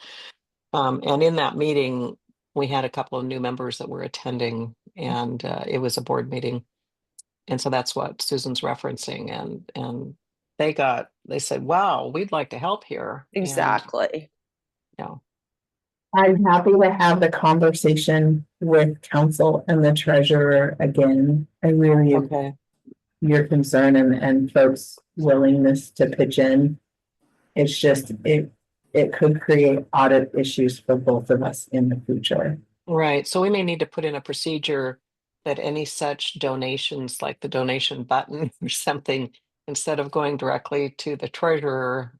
And in that meeting, we had a couple of new members that were attending, and it was a board meeting. And so that's what Susan's referencing. And they said, wow, we'd like to help here. Exactly. Yeah. I'm happy to have the conversation with council and the treasurer again. I really Okay. your concern and folks' willingness to pitch in. It's just it could create audit issues for both of us in the future. Right. So we may need to put in a procedure that any such donations, like the donation button or something, instead of going directly to the treasurer,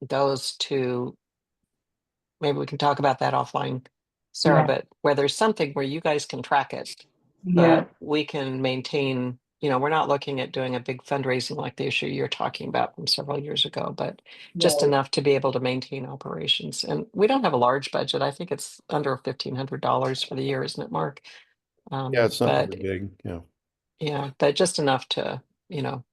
goes to, maybe we can talk about that offline, Sarah, Yeah. but where there's something where you guys can track it, Yeah. but we can maintain, you know, we're not looking at doing a big fundraising like the issue you're talking about from several years ago, but just Right. enough to be able to maintain operations. And we don't have a large budget. I think it's under $1,500 for the year, isn't it, Mark? Yeah, it's not But very big. Yeah. yeah, but just enough to, you know,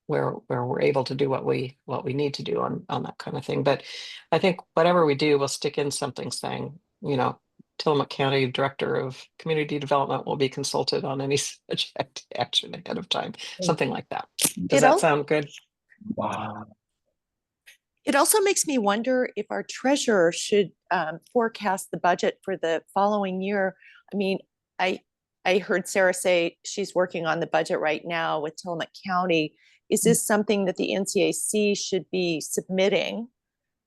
where we're able to do what we need to do on that kind of thing. But I think whatever we do, we'll stick in something saying, you know, Tillamook County Director of Community Development will be consulted on any such action ahead of time, something like that. Does that sound good? Wow. It also makes me wonder if our treasurer should forecast the budget for the following year. I mean, I heard Sarah say she's working on the budget right now with Tillamook County. Is this something that the NCAC should be submitting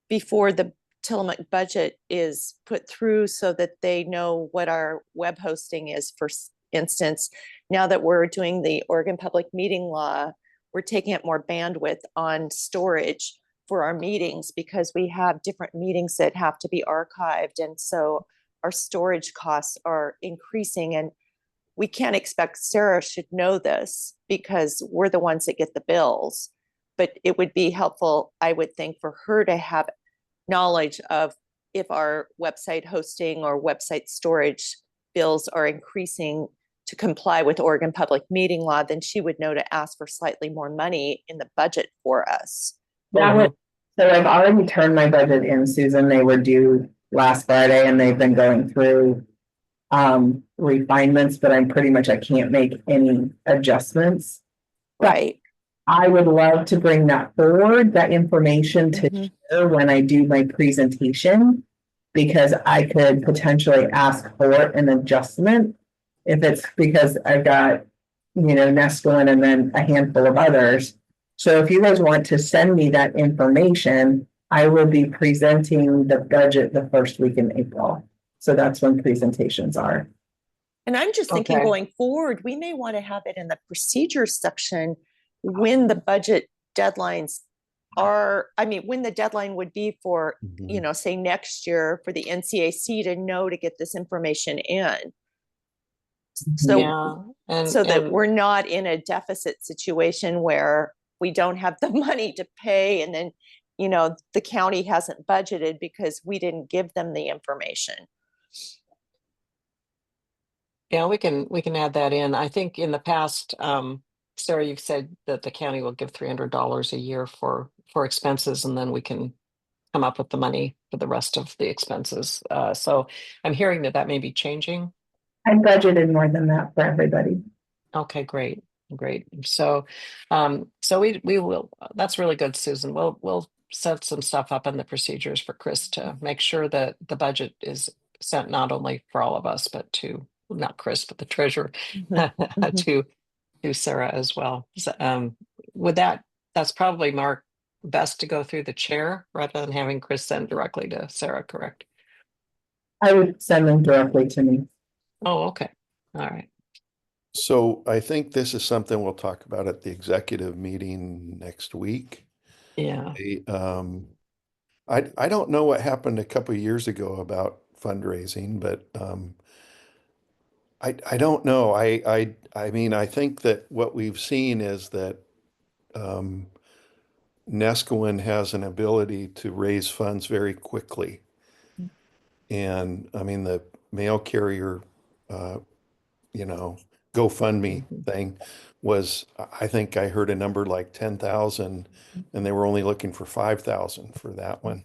before the Tillamook budget is put through, so that they know what our web hosting is? For instance, now that we're doing the Oregon Public Meeting Law, we're taking up more bandwidth on storage for our meetings, because we have different meetings that have to be archived. And so our storage costs are increasing, and we can't expect Sarah should know this because we're the ones that get the bills. But it would be helpful, I would think, for her to have knowledge of if our website hosting or website storage bills are increasing to comply with Oregon Public Meeting Law. Then she would know to ask for slightly more money in the budget for us. So I've already turned my budget in, Susan. They were due last Friday, and they've been going through refinements, but I can't make any adjustments. Right. I would love to bring that forward, that information to share when I do my presentation, because I could potentially ask for an adjustment if it's because I've got, you know, Nestlin and then a handful of others. So if you guys want to send me that information, I will be presenting the budget the first week in April. So that's when presentations are. And I'm just thinking going forward, we may want to have it in the procedures section when the budget deadlines are, I mean, when the deadline would be for, you know, say next year for the NCAC to know to get this information in. So, so that we're not in a deficit situation where we don't have the money to pay, and then you know, the county hasn't budgeted because we didn't give them the information. Yeah, we can add that in. I think in the past, Sarah, you've said that the county will give $300 a year for expenses, and then we can come up with the money for the rest of the expenses. So I'm hearing that that may be changing. I budgeted more than that for everybody. Okay, great, great. So, so we will. That's really good, Susan. We'll set some stuff up in the procedures for Chris to make sure that the budget is sent not only for all of us, but to not Chris, but the treasurer to Sarah as well. So, would that's probably Mark best to go through the chair rather than having Chris send directly to Sarah, correct? I would send them directly to me. Oh, okay. All right. So I think this is something we'll talk about at the executive meeting next week. Yeah. I don't know what happened a couple of years ago about fundraising, but I don't know. I mean, I think that what we've seen is that um, Nescoin has an ability to raise funds very quickly. And I mean, the mail carrier, uh, you know, GoFundMe Mhm. thing was, I think I heard a number like 10,000 and they were only looking for 5,000 for that one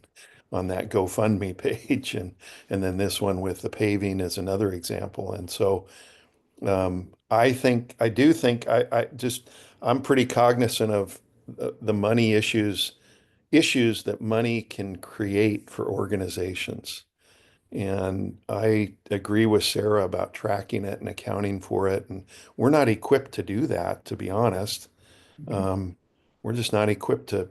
on that GoFundMe page. And then this one with the paving is another example. And so I do think I'm pretty cognizant of the money issues that money can create for organizations. And I agree with Sarah about tracking it and accounting for it. And we're not equipped to do that, to be honest. Um, we're just not equipped to,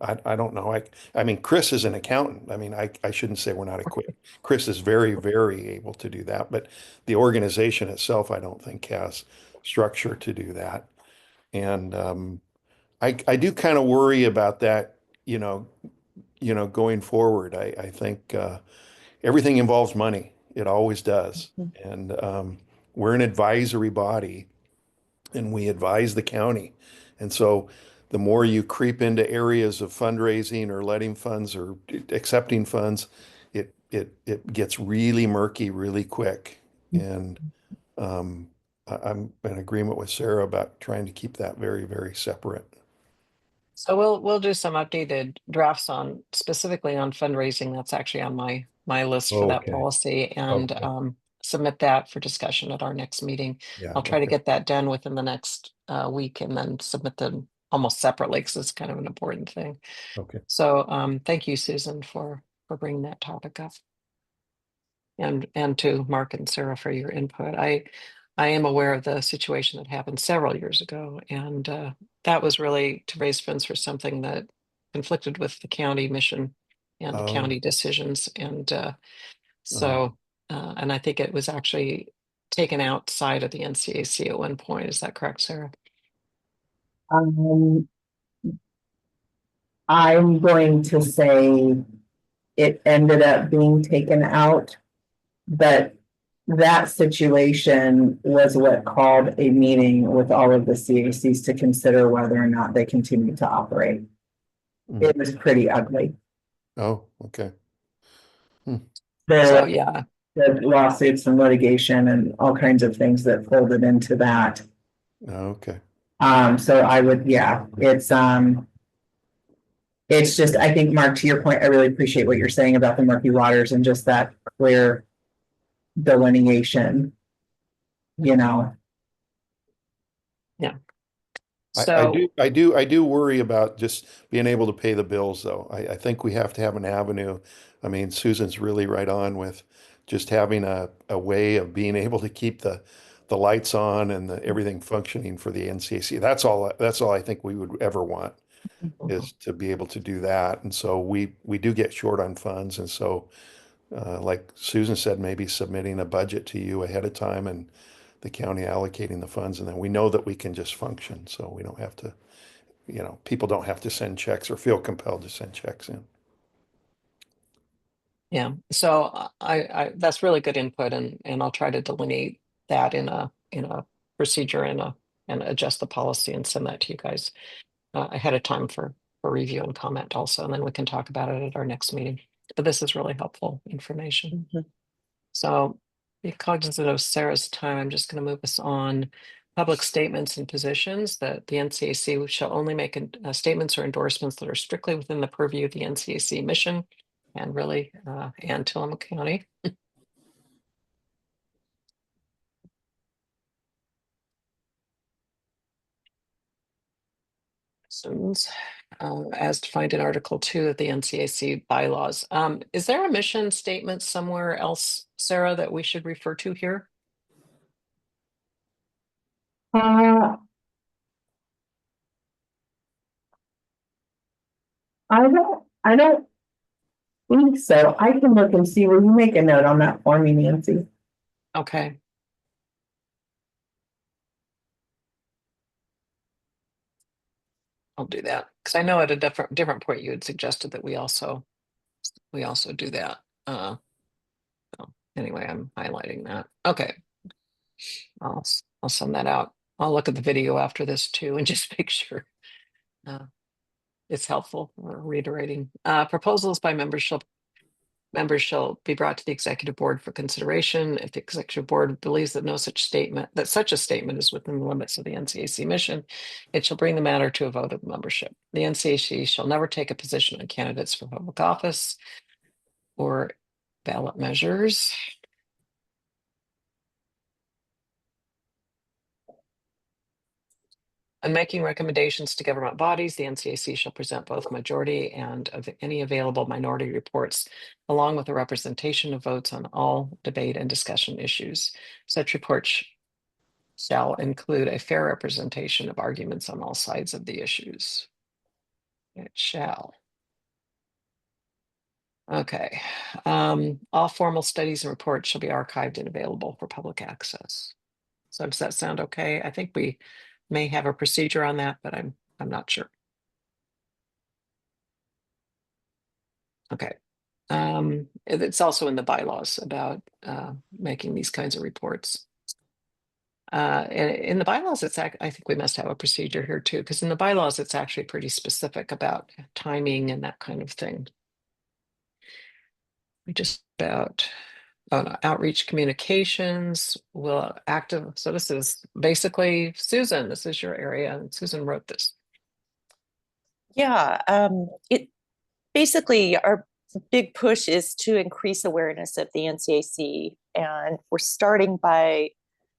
I don't know. I mean, Chris is an accountant. I mean, I shouldn't say we're not equipped. Chris is very, very able to do that, but the organization itself, I don't think has structure to do that. And I do kind of worry about that, you know, going forward. I think everything involves money. It always does. And we're an advisory body and we advise the county. And so the more you creep into areas of fundraising or letting funds or accepting funds, it gets really murky really quick. And I'm in agreement with Sarah about trying to keep that very, very separate. So we'll do some updated drafts on specifically on fundraising. That's actually on my list for that Okay. policy, and Okay. submit that for discussion at our next meeting. Yeah. I'll try to Okay. get that done within the next week, and then submit them almost separately because it's kind of an important thing. Okay. So thank you, Susan, for bringing that topic up, and to Mark and Sarah for your input. I am aware of the situation that happened several years ago, and that was really to raise funds for something that conflicted with the county mission and the Oh, county decisions. And uh, so, and I think it was actually taken outside of the NCAC at one point. Is that correct, Sarah? Um, I'm going to say it ended up being taken out, but that situation was what called a meeting with all of the CACs to consider whether or not they continue to operate. It was pretty ugly. oh, okay. So The, yeah, the lawsuits and litigation and all kinds of things that folded into that. Okay. So I would, yeah, it's just, I think, Mark, to your point, I really appreciate what you're saying about the murky waters and just that clear delineation, you know. yeah. I So I do worry about just being able to pay the bills though. I think we have to have an avenue. I mean, Susan's really right on with just having a way of being able to keep the lights on and everything functioning for the NCAC. That's all I think we would ever want is to be able to do that. And so we do get short on funds. And so like Susan said, maybe submitting a budget to you ahead of time and the county allocating the funds, and then we know that we can just function. So we don't have to, people don't have to send checks or feel compelled to send checks in. yeah, so I that's really good input, and I'll try to delineate that in a procedure and adjust the policy and send that to you guys ahead of time for for review and comment also, and then we can talk about it at our next meeting. But this is really helpful information. Mhm. So be cognizant of Sarah's time. I'm just going to move us on. Public statements and positions that the NCAC shall only make statements or endorsements that are strictly within the purview of the NCAC mission and really and Tillamook County. As defined in Article 2 of the NCAC bylaws. Is there a mission statement somewhere else, Sarah, that we should refer to here? Uh, I don't think so. I can look and see. Will you make a note on that for me, Nancy? Okay. I'll do that because I know at a different point you had suggested that we also do that. So anyway, I'm highlighting that. Okay. I'll send that out. I'll look at the video after this too and just make sure it's helpful or reiterating. Proposals by members shall be brought to the executive board for consideration. If the executive board believes that such a statement is within the limits of the NCAC mission, it shall bring the matter to a vote of the membership. The NCAC shall never take a position on candidates for public office or ballot measures. In making recommendations to government bodies, the NCAC shall present both majority and of any available minority reports, along with a representation of votes on all debate and discussion issues. Such reports shall include a fair representation of arguments on all sides of the issues. It shall. Okay. All formal studies and reports shall be archived and available for public access. So does that sound okay? I think we may have a procedure on that, but I'm not sure. Okay. It's also in the bylaws about making these kinds of reports. In the bylaws, I think we must have a procedure here too, because in the bylaws, it's actually pretty specific about timing and that kind of thing. We just about outreach communications will active. So this is basically Susan, this is your area, and Susan wrote this. Yeah, it basically our big push is to increase awareness of the NCAC, and we're starting by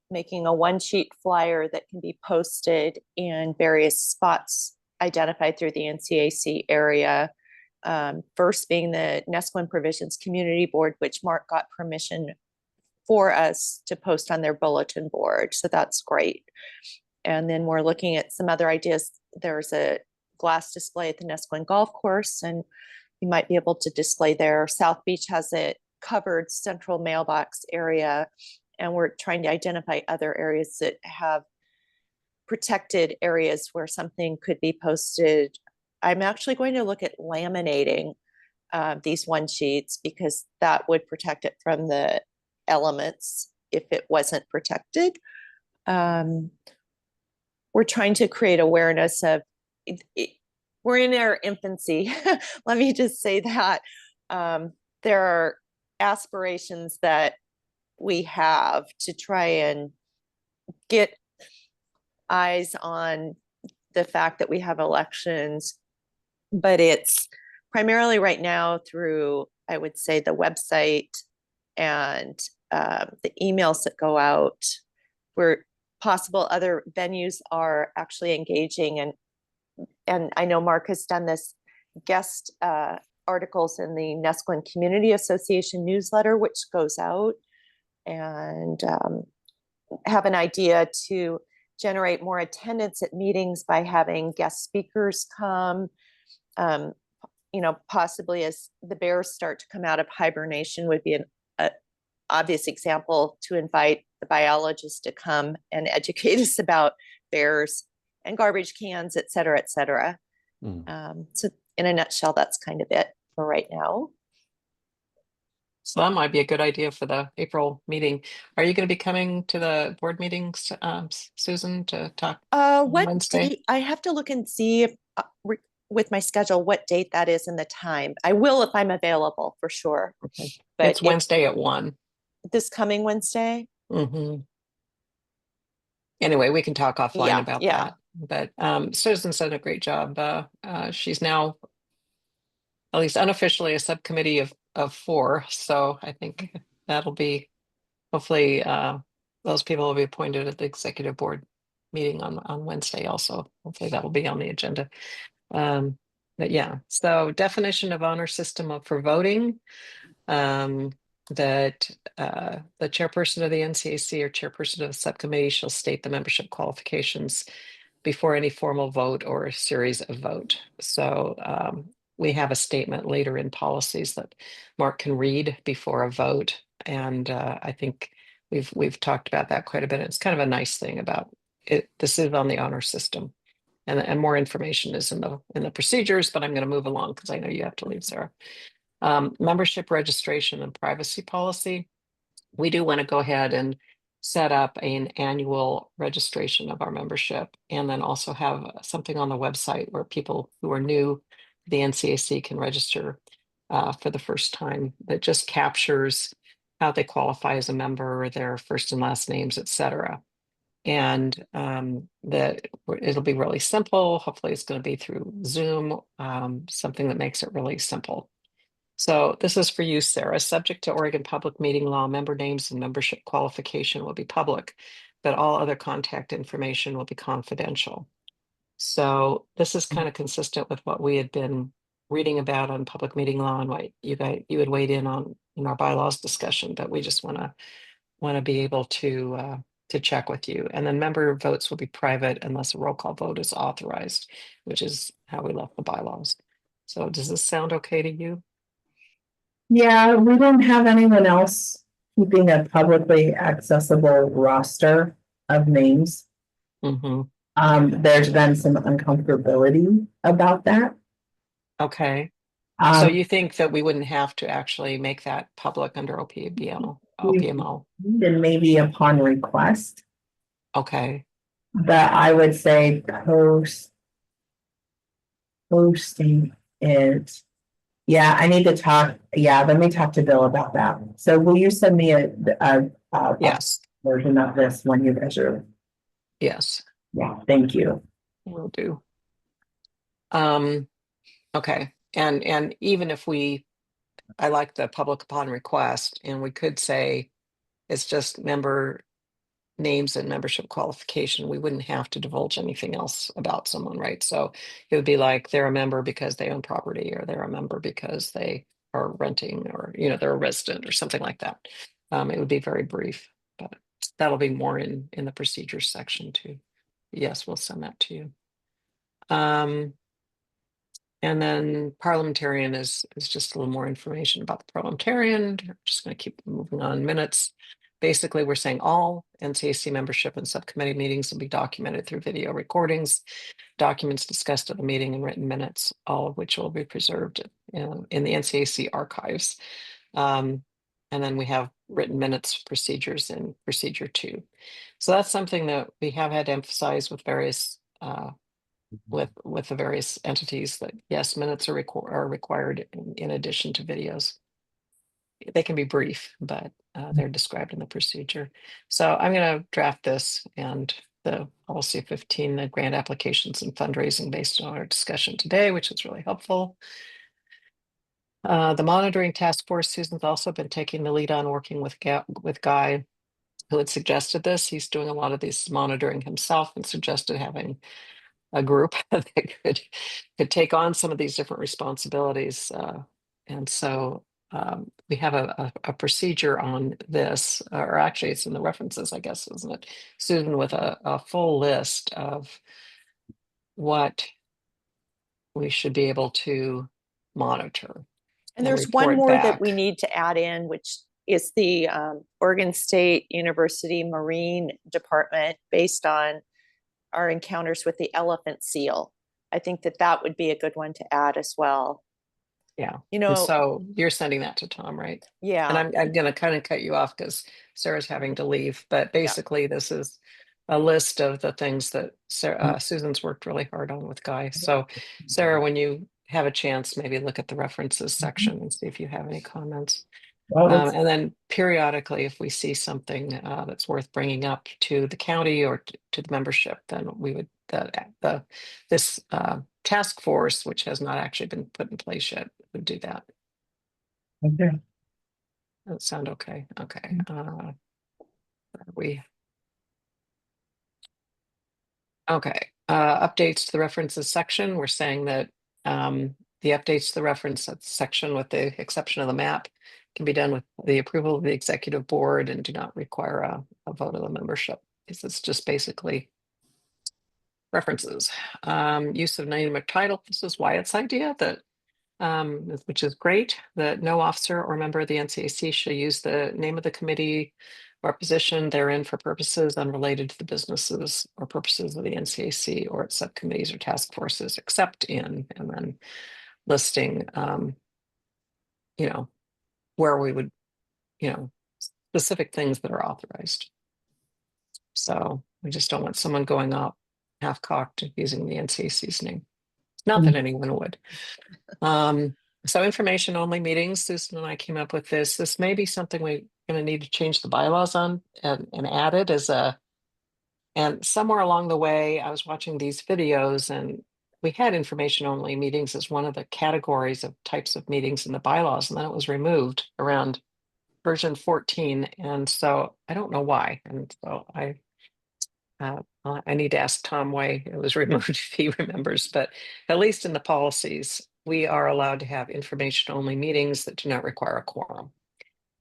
making a one-sheet flyer that can be posted in various spots identified through the NCAC area. First being the Nesquin Provisions Community Board, which Mark got permission for us to post on their bulletin board. So that's great. And then we're looking at some other ideas. There's a glass display at the Nesquin Golf Course, and you might be able to display there. South Beach has a covered central mailbox area, and we're trying to identify other areas that have protected areas where something could be posted. I'm actually going to look at laminating these one sheets because that would protect it from the elements if it wasn't protected. We're trying to create awareness of we're in our infancy. Let me just say that there are aspirations that we have to try and get eyes on the fact that we have elections, but it's primarily right now through, I would say, the website and the emails that go out, where possible other venues are actually engaging. And I know Mark has done this guest articles in the Nesquin Community Association newsletter, which goes out, and have an idea to generate more attendance at meetings by having guest speakers come. Possibly as the bears start to come out of hibernation would be an obvious example to invite the biologists to come and educate us about bears and garbage cans, et cetera, et cetera. So in a nutshell, that's kind of it for right now. So that might be a good idea for the April meeting. Are you going to be coming to the board meetings, Susan, to talk on What Wednesday? date? I have to look and see if with my schedule what date that is and the time. I will if I'm available for sure. Okay. But It's Wednesday at 1. this coming Wednesday. Mm-hmm. Anyway, we can talk offline Yeah, about yeah. that. But Susan's done a great job. She's now, at least unofficially, a subcommittee of 4. So I think that'll be, hopefully, those people will be appointed at the executive board meeting on Wednesday also. Hopefully that'll be on the agenda. But yeah, so definition of honor system for voting. That the chairperson of the NCAC or chairperson of the subcommittee shall state the membership qualifications before any formal vote or a series of vote. So we have a statement later in policies that Mark can read before a vote, and I think we've talked about that quite a bit. It's kind of a nice thing about it. This is on the honor system, and more information is in the procedures. But I'm going to move along because I know you have to leave, Sarah. Membership registration and privacy policy. We do want to go ahead and set up an annual registration of our membership, and then also have something on the website where people who are new to the NCAC can register for the first time, that just captures how they qualify as a member, their first and last names, etc. And that it'll be really simple. Hopefully it's going to be through Zoom, something that makes it really simple. So this is for you, Sarah. Subject to Oregon public meeting law, member names and membership qualification will be public, but all other contact information will be confidential. So this is kind of consistent with what we had been reading about on public meeting law and what you had weighed in on in our bylaws discussion, but we just want to be able to check with you. And then member votes will be private unless a roll call vote is authorized, which is how we left the bylaws. So does this sound okay to you? Yeah, we don't have anyone else keeping a publicly accessible roster of names. Mm-hmm. There's been some uncomfortability about that. Okay. So Um, you think that we wouldn't have to actually make that public under OPMO? and maybe upon request, Okay. but I would say posting is, yeah, I need to talk, yeah, let me talk to Bill about that. So will you send me a Yes. version of this when you guys are, Yes. yeah, thank you. Will do. Okay. And even if I like the public upon request, and we could say it's just member names and membership qualification. We wouldn't have to divulge anything else about someone, right? So it would be like they're a member because they own property, or they're a member because they are renting, or they're a resident or something like that. It would be very brief, but that'll be more in the procedures section too. Yes, we'll send that to you. And then parliamentarian is just a little more information about the parliamentarian. I'm just going to keep moving on. Minutes. Basically, we're saying all NCAC membership and subcommittee meetings will be documented through video recordings, documents discussed at the meeting, and written minutes, all of which will be preserved in the NCAC archives. And then we have written minutes procedures in procedure 2. So that's something that we have had to emphasize with various with the various entities, that yes, minutes are required in addition to videos. They can be brief, but they're described in the procedure. So I'm going to draft this, and the policy 15, the grant applications and fundraising, based on our discussion today, which is really helpful. The monitoring task force, Susan's also been taking the lead on, working with Guy, who had suggested this. He's doing a lot of these monitoring himself and suggested having a group that could take on some of these different responsibilities. And so we have a procedure on this, or actually it's in the references, I guess, isn't it, Susan, with a full list of what we should be able to monitor. And there's one report more back. that we need to add in, which is the Oregon State University Marine Department, based on our encounters with the elephant seal. I think that would be a good one to add as well. Yeah. And so you're sending that to Tom, right? Yeah. And I'm going to kind of cut you off because Sarah's having to leave. But basically, this is a list of the things that Susan's worked really hard on with Guy. So Sarah, when you have a chance, maybe look at the references section and see if you have any comments. And then periodically, if we see something that's worth bringing up to the county or to the membership, then we would, this task force, which has not actually been put in place yet, would do that. Okay. That sound okay? Okay. Okay. Updates to the references section. We're saying that the updates to the reference section, with the exception of the map, can be done with the approval of the executive board and do not require a vote of the membership. It's just basically references. Use of name or title. This is Wyatt's idea, that which is great, that no officer or member of the NCAC shall use the name of the committee or position therein for purposes unrelated to the businesses or purposes of the NCAC or its subcommittees or task forces, except in, and then listing, you know, where we would, you know, specific things that are authorized. So we just don't want someone going up half-cocked using the NCAC's name. Not that anyone would. So information only meetings, Susan and I came up with this. This may be something we're going to need to change the bylaws on and add it as a, and somewhere along the way, I was watching these videos and we had information only meetings as one of the categories of types of meetings in the bylaws, and then it was removed around version 14. And so I don't know why. And so I need to ask Tom why it was removed if he remembers, but at least in the policies, we are allowed to have information only meetings that do not require a quorum.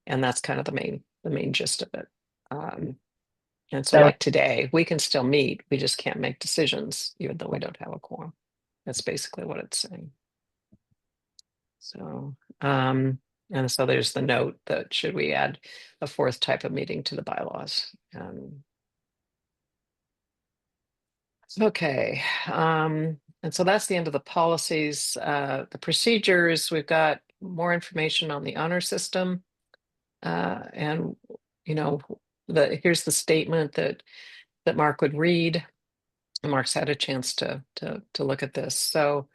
And that's kind of the main gist of it. And so like today, we can still meet, we just can't make decisions, even though we don't have a quorum. That's basically what it's saying. So, and so there's the note that should we add a fourth type of meeting to the bylaws? Okay, and so that's the end of the policies. The procedures, we've got more information on the honor system. And you know, here's the statement that Mark would read. And Mark's had a chance to look at this. So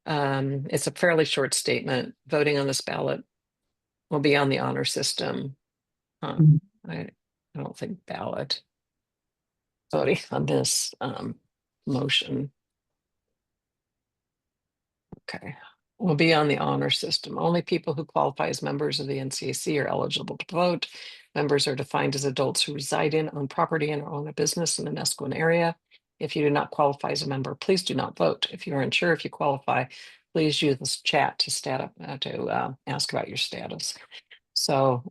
it's a fairly short statement. Voting on this ballot will be on the honor system. I don't think ballot. Voting on this motion. Okay, will be on the honor system. Only people who qualify as members of the NCAC are eligible to vote. Members are defined as adults who reside in, own property, and own a business in the Nesquin area. If you do not qualify as a member, please do not vote. If you are unsure if you qualify, please use this chat to ask about your status. So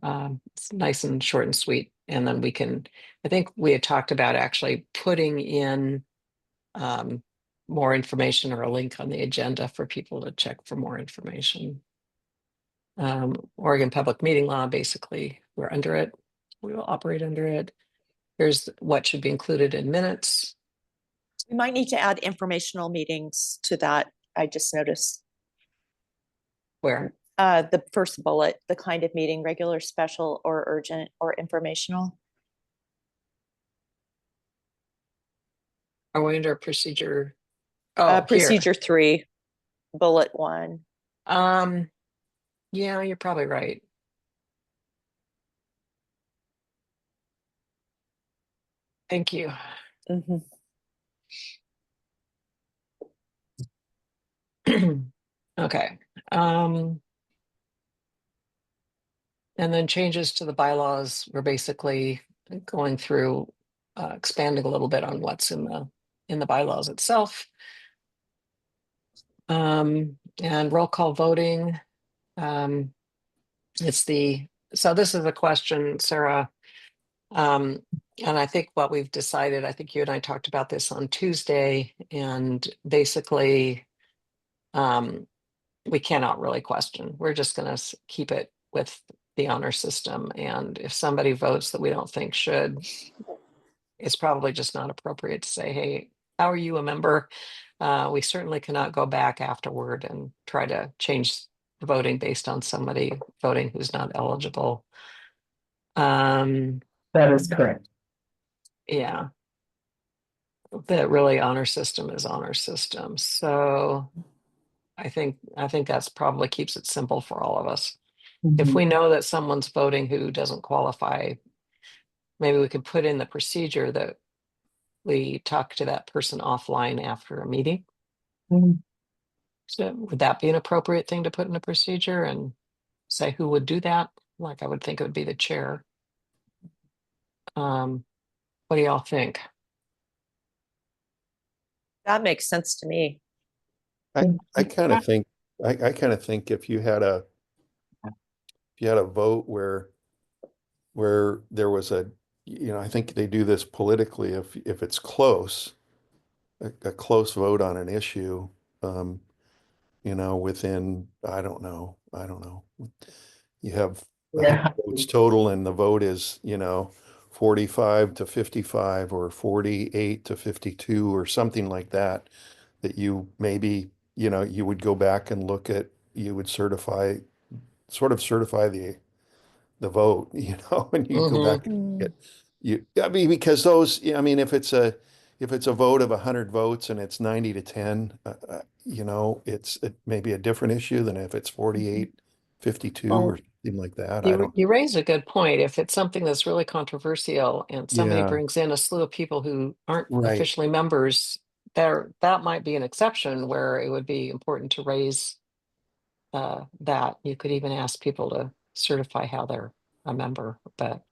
it's nice and short and sweet. And then we can, I think we had talked about actually putting in more information or a link on the agenda for people to check for more information. Oregon Public Meeting Law, basically, we're under it. We will operate under it. Here's what should be included in minutes. We might need to add informational meetings to that. I just noticed. Where? The first bullet, the kind of meeting, regular, special, or urgent, or informational. Are we under procedure? Oh, procedure 3, bullet 1. Yeah, you're probably right. Thank you. Okay. And then changes to the bylaws, we're basically going through, expanding a little bit on what's in the bylaws itself. And roll call voting. So this is a question, Sarah. And I think what we've decided, I think you and I talked about this on Tuesday, and basically, we cannot really question. We're just going to keep it with the honor system. And if somebody votes that we don't think should, it's probably just not appropriate to say, hey, how are you a member? We certainly cannot go back afterward and try to change the voting based on somebody voting who's not eligible. That is correct. Yeah. that really honor system is honor system. So I think that's probably keeps it simple for all of us. If we know that someone's voting who doesn't qualify, maybe we could put in the procedure that we talk to that person offline after a meeting. Mhm. So would that be an appropriate thing to put in a procedure and say who would do that? Like I would think it would be the chair. What do y'all think? That makes sense to me. I kind of think, I kind of think if you had a vote where there was I think they do this politically if it's close, a close vote on an issue, within, I don't know. You have 100 Yeah. votes total and the vote is, 45 to 55 or 48 to 52 or something like that, that you maybe, you would go back and you would sort of certify the vote, and you go back and Mm. get I mean, because I mean, if it's a vote of 100 votes and it's 90 to 10, it may be a different issue than if it's 48-52 or Well, something like that. I don't, you raise a good point. If it's something that's really controversial and somebody yeah, brings in a slew of people who aren't right. officially members, that might be an exception where it would be important to raise that. You could even ask people to certify how they're a member, but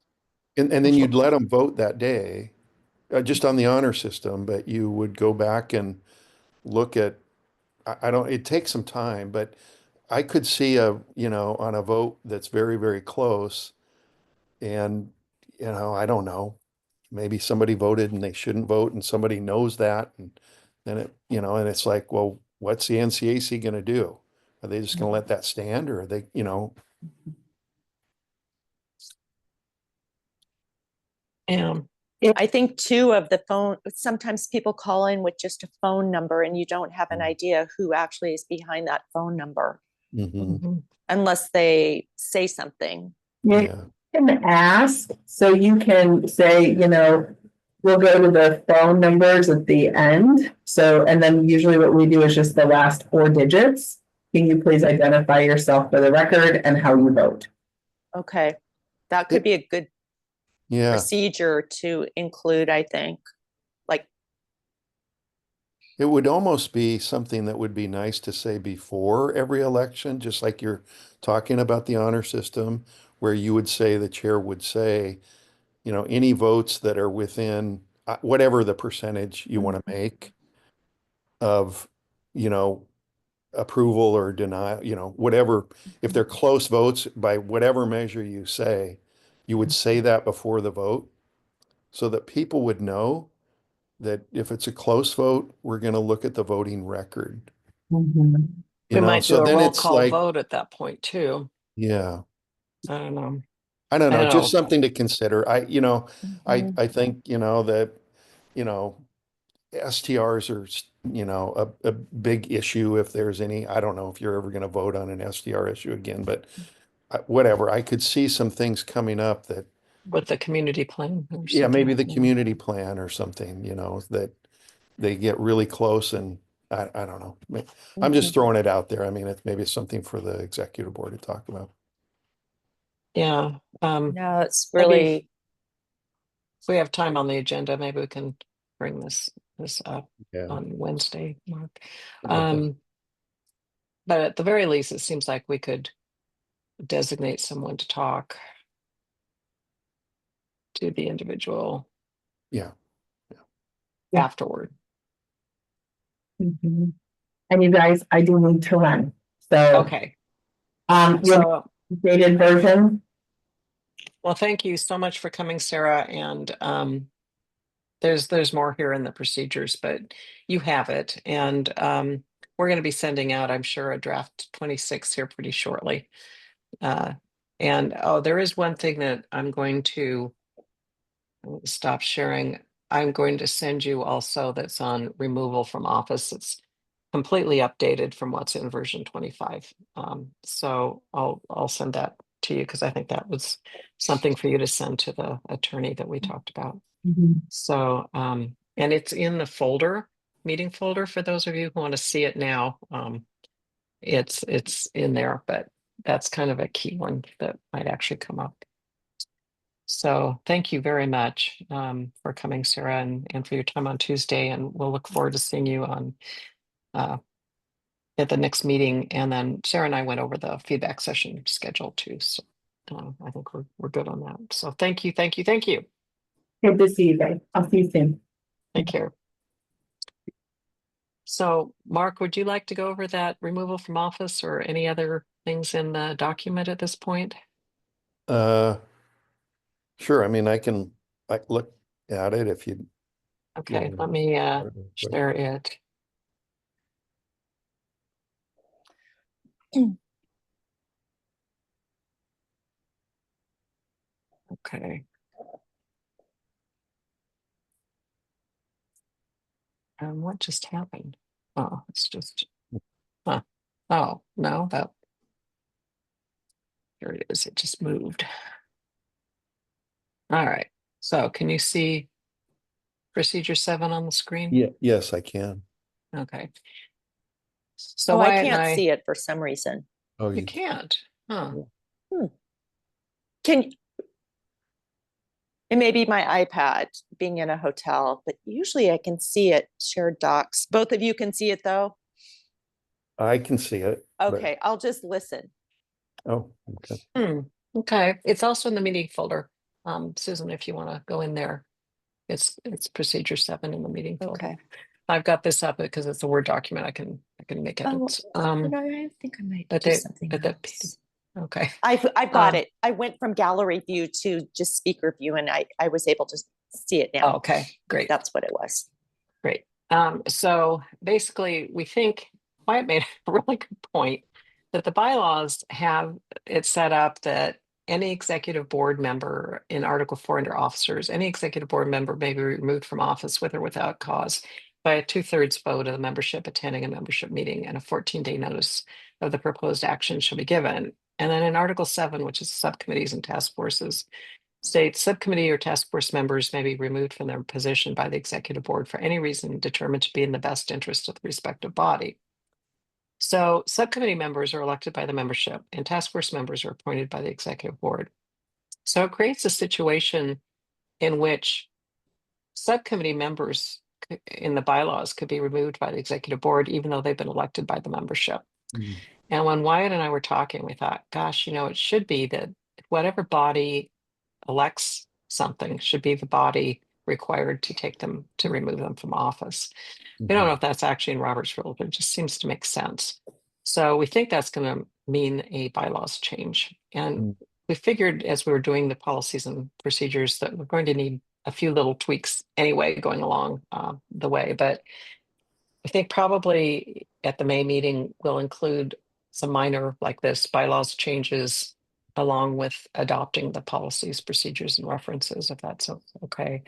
And then if, you'd let them vote that day, just on the honor system, but you would go back and look at, I don't, it takes some time, but I could see on a vote that's very, very close and, I don't know, maybe somebody voted and they shouldn't vote and somebody knows that. And then and it's like, well, what's the NCAC going to do? Are they just going to let that stand or are they, um, I think too of the phone, sometimes people call in with just a phone number and you don't have an idea who actually is behind that phone number Mhm. mhm. unless they say something. You Yeah. can ask, so you can say, we'll go to the phone numbers at the end. So, and then usually what we do is just the last 4 digits. Can you please identify yourself for the record and how you vote? Okay. That could be a good Yeah. procedure to include, I think. Like, It would almost be something that would be nice to say before every election, just like you're talking about the honor system, where you would say, the chair would say, any votes that are within whatever the percentage you want to make of, you know, approval or denial, whatever, if they're close votes by whatever measure you say, you would say that before the vote so that people would know that if it's a close vote, we're going to look at the voting record, Mhm. We might do so a then roll it's call like, vote at that point too. yeah, I don't know. I don't I know, don't just know. something to consider. mhm. I think, that, you know, STRs are, a big issue if there's any. I don't know if you're ever going to vote on an STR issue again, but whatever. I could see some things coming up that, With the community plan or yeah, something maybe like the that. community plan or something, that they get really close and I don't know. I'm just Mhm. throwing it out there. I mean, maybe it's something for the executive board to talk about. Yeah. No, it's Maybe really, if we have time on the agenda, maybe we can bring this up Yeah. on Wednesday, Mark. Okay. But at the very least, it seems like we could designate someone to talk to the individual Yeah. afterward. Mhm. And you guys, I do need to run. So, Okay. your So, updated version. well, thank you so much for coming, Sarah. And there's more here in the procedures, but you have it. And we're going to be sending out, I'm sure, a draft 26 here pretty shortly. And oh, there is one thing that I'm going to stop sharing. I'm going to send you also that's on removal from office. It's completely updated from what's in version 25. So I'll send that to you because I think that was something for you to send to the attorney that we talked about. Mhm. So And it's in the folder, meeting folder, for those of you who want to see it now. It's in there, but that's kind of a key one that might actually come up. So thank you very much for coming, Sarah, and for your time on Tuesday. And we'll look forward to seeing you on at the next meeting. And then Sarah and I went over the feedback session schedule too. So I think we're good on that. So thank you, thank you, thank you. Good to see you guys. I'll see you soon. Take care. So Mark, would you like to go over that removal from office or any other things in the document at this point? Sure. I mean, I look at it if you. Okay, Yeah. let me share it. Okay. What just happened? Oh, it's just, huh. Oh, no, here it is. It just moved. All right. So can you see procedure 7 on the screen? Yeah, yes, I can. Okay. So Oh, I Wyatt and can't see it for some reason. Oh, you can't. Huh. Can, it may be my iPad being in a hotel, but usually I can see it shared docs. Both of you can see it though? I can see it. but- Okay, I'll just listen. Oh, okay. Okay. It's also in the meeting folder. Susan, if you want to go in there, it's procedure 7 in the meeting folder. Okay. I've got this up because it's a Word document. I can make edits. I think I might but do they- something but the else. Okay. I've got Um, it. I went from gallery view to just speaker view and I was able to see it Oh, now. okay, great. That's what it was. Great. So basically, we think Wyatt made a really good point that the bylaws have it set up that any executive board member in Article 4 under officers, any executive board member may be removed from office with or without cause by a 2/3 vote of the membership attending a membership meeting, and a 14-day notice of the proposed action shall be given. And then in Article 7, which is subcommittees and task forces, states subcommittee or task force members may be removed from their position by the executive board for any reason determined to be in the best interest of the respective body. So subcommittee members are elected by the membership and task force members are appointed by the executive board. So it creates a situation in which subcommittee members in the bylaws could be removed by the executive board, even though they've been elected by the membership. Mhm. And when Wyatt and I were talking, we thought, gosh, it should be that whatever body elects something should be the body required to remove them from office. We don't know if that's actually in Robert's rule, but it just seems to make sense. So we think that's going to mean a bylaws change. And we figured as we were doing the policies and procedures that we're going to need a few little tweaks anyway going along the way. But I think probably at the May meeting, we'll include some minor like this bylaws changes along with adopting the policies, procedures, and references, if that's okay.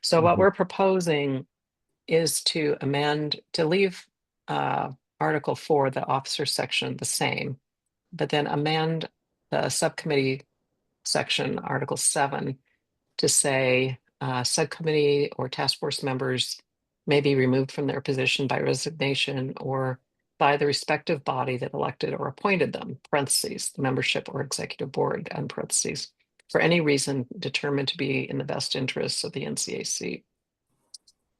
So what Mhm. we're proposing is to leave Article 4, the officer section, the same, but then amend the subcommittee section, Article 7, to say subcommittee or task force members may be removed from their position by resignation or by the respective body that elected or appointed them, parentheses, the membership or executive board, and parentheses, for any reason determined to be in the best interests of the NCAC.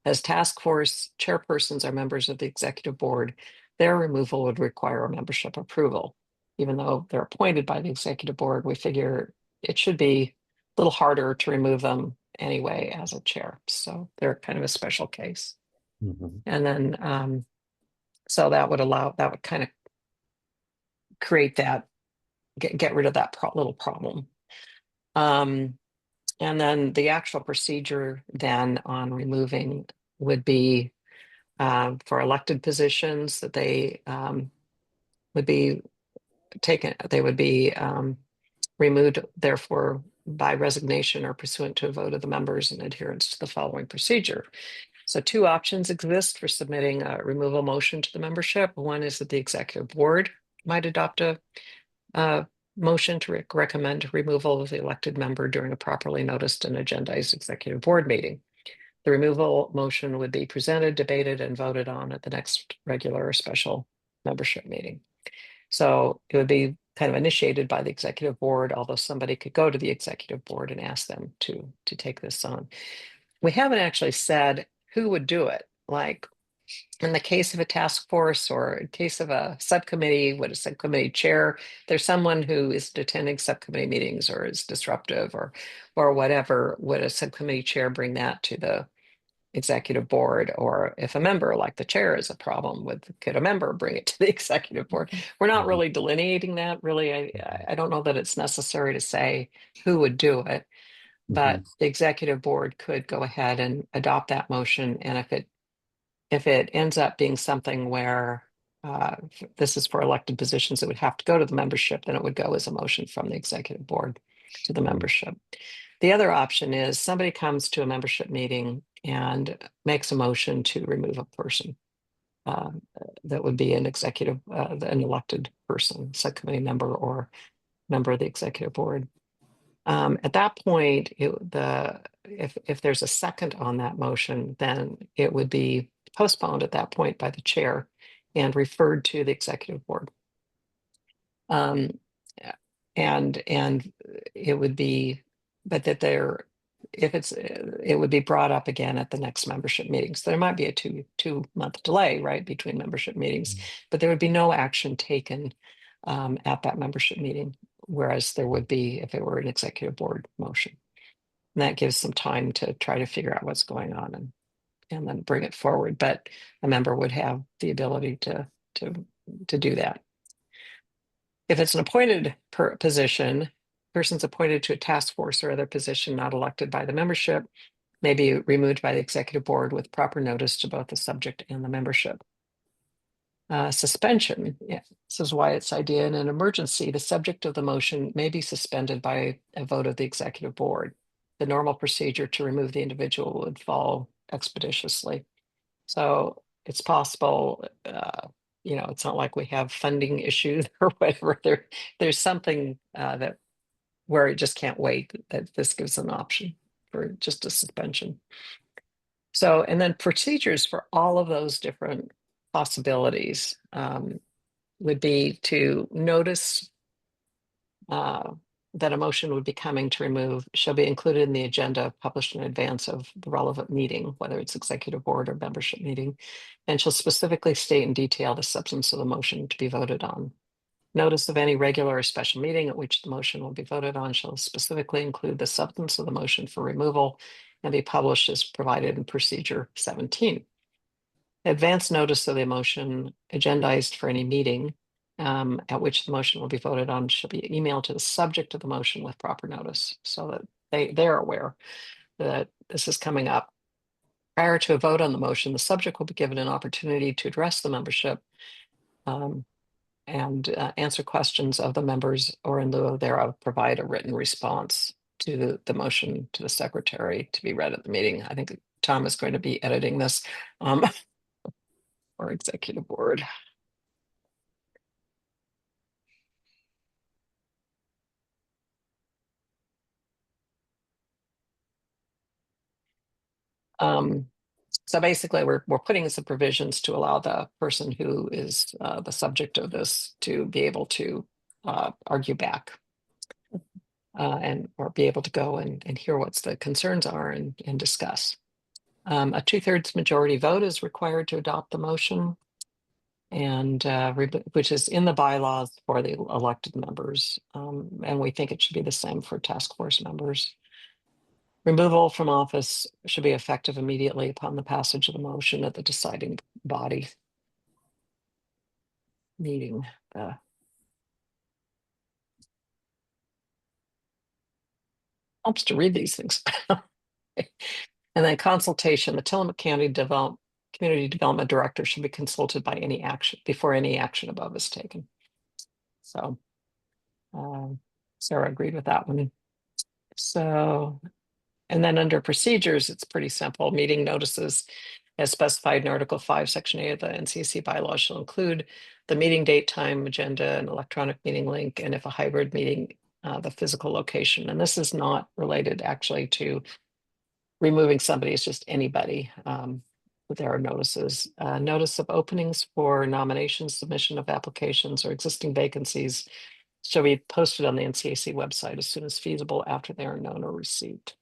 As task force chairpersons are members of the executive board, their removal would require a membership approval. Even though they're appointed by the executive board, we figure it should be a little harder to remove them anyway as a chair. So they're kind of a special case. Mhm. And then, so that would kind of create that, get rid of that little problem. And then the actual procedure then on removing would be for elected positions that they would be taken, they would be removed, therefore, by resignation or pursuant to a vote of the members in adherence to the following procedure. So 2 options exist for submitting a removal motion to the membership. One is that the executive board might adopt a motion to recommend removal of the elected member during a properly noticed and agendized executive board meeting. The removal motion would be presented, debated, and voted on at the next regular or special membership meeting. So it would be kind of initiated by the executive board, although somebody could go to the executive board and ask them to take this on. We haven't actually said who would do it. Like in the case of a task force or in case of a subcommittee, would a subcommittee chair, there's someone who is attending subcommittee meetings or is disruptive or whatever, would a subcommittee chair bring that to the executive board? Or if a member like the chair is a problem with, could a member bring it to the executive board? We're not really delineating that really. I don't know that it's necessary to say who would do it, but the executive board could go ahead and adopt that motion. And if it ends up being something where this is for elected positions, it would have to go to the membership, then it would go as a motion from the executive board to the membership. The other option is somebody comes to a membership meeting and makes a motion to remove a person. That would be an executive, an elected person, subcommittee member or member of the executive board. At that point, if there's a second on that motion, then it would be postponed at that point by the chair and referred to the executive board. And it would be, but that there, if it's, it would be brought up again at the next membership meeting. So there might be a two-month delay, right, between membership meetings, but there would be no action taken at that membership meeting, whereas there would be if it were an executive board motion. And that gives some time to try to figure out what's going on and then bring it forward. But a member would have the ability to do that. If it's an appointed position, persons appointed to a task force or other position not elected by the membership may be removed by the executive board with proper notice to both the subject and the membership. Suspension, yeah, this is why it's idea in an emergency. The subject of the motion may be suspended by a vote of the executive board. The normal procedure to remove the individual would follow expeditiously. So it's possible, it's not like we have funding issues or whatever. There's something that where it just can't wait, that this gives an option for just a suspension. So, and then procedures for all of those different possibilities would be to notice that a motion would be coming to remove shall be included in the agenda published in advance of the relevant meeting, whether it's executive board or membership meeting, and shall specifically state in detail the substance of the motion to be voted on. Notice of any regular or special meeting at which the motion will be voted on shall specifically include the substance of the motion for removal and be published as provided in procedure 17. Advance notice of the motion agendized for any meeting at which the motion will be voted on shall be emailed to the subject of the motion with proper notice so that they're aware that this is coming up. Prior to a vote on the motion, the subject will be given an opportunity to address the membership and answer questions of the members, or in lieu of thereof, provide a written response to the motion to the secretary to be read at the meeting. I think Tom is going to be editing this or executive board. So basically, we're putting some provisions to allow the person who is the subject of this to be able to argue back or be able to go and hear what the concerns are and discuss. A 2/3 majority vote is required to adopt the motion, and which is in the bylaws for the elected members, and we think it should be the same for task force members. Removal from office should be effective immediately upon the passage of the motion at the deciding body meeting. Helps to read these things. And then consultation, the Tillamook County Community Development Director should be consulted by any action before any action above is taken. So Sarah agreed with that one. So, and then under procedures, it's pretty simple. Meeting notices as specified in Article 5, Section 8 of the NCC bylaws shall include the meeting date, time, agenda, and electronic meeting link, and if a hybrid meeting, the physical location. And this is not related actually to removing somebody is just anybody. There are notices, notice of openings for nominations, submission of applications, or existing vacancies shall be posted on the NCAC website as soon as feasible after they are known or received.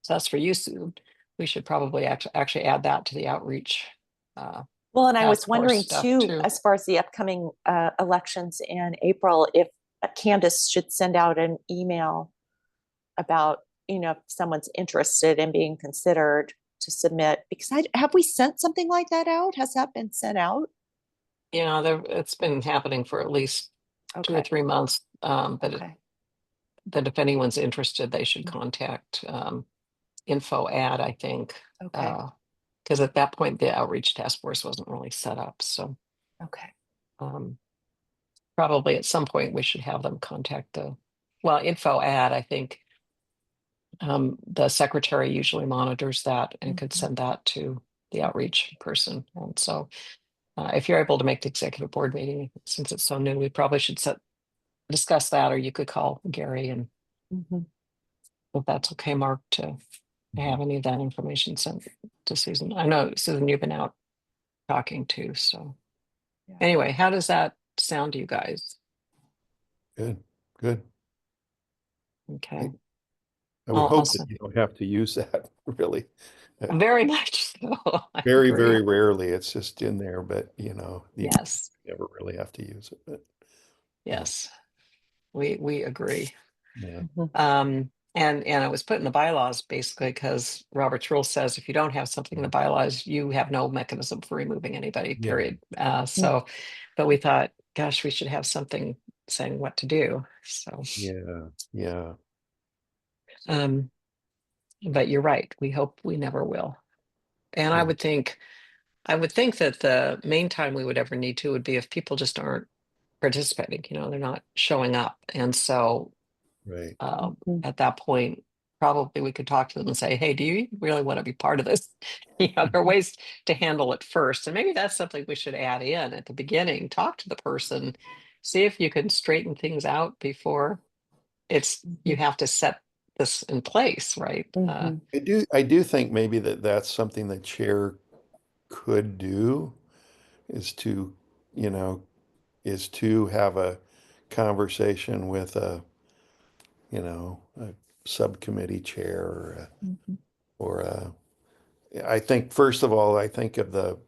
So that's for you, Sue. We should probably actually add that to the outreach. Well, and I was task force wondering stuff, too, as far as the upcoming elections in April, if Candace should send out an email about, if someone's interested in being considered to submit, because have we sent something like that out? Has that been sent out? It's been happening for at least 2 or Okay, 3 months. But okay. that if anyone's interested, they should Mhm. contact info ad, I think. Okay, Because at that point, the outreach task force wasn't really set up. So okay. probably at some point we should have them contact info ad, I think. The secretary usually monitors that and could Mhm. send that to the outreach person. And so if you're able to make the executive board meeting, since it's so new, we probably should discuss that, or you could call Gary, and Mhm. if that's okay, Mark, to have any of that information sent to Susan. I know, Susan, you've been out talking too. So Yeah. anyway, how does that sound to you guys? Good, good. Okay. I would hope that Awesome. you don't have to use that really. Very much so. I Very, agree. very rarely. It's just in there, but you Yes. never really have to use it. But Yes. We agree. yeah, Mhm. And it was put in the bylaws basically because Robert's rule says if you don't have something in the bylaws, you have no mechanism for removing anybody, Yeah. period. But we thought, gosh, we should have something saying what to do. So, yeah. um, but you're right. We hope we never will. And Yeah. I would think that the main time we would ever need to would be if people just aren't participating, they're not showing up. And so Right. Mhm. at that point, probably we could talk to them and say, hey, do you really want to be part of this? There are ways to handle it first. And maybe that's something we should add in at the beginning. Talk to the person, see if you can straighten things out before you Mhm. have to set this in place, right? Mhm. I do think maybe that's something the chair could do is to, you know, is to have a conversation with a subcommittee chair Mhm. or I think first of all, I think of the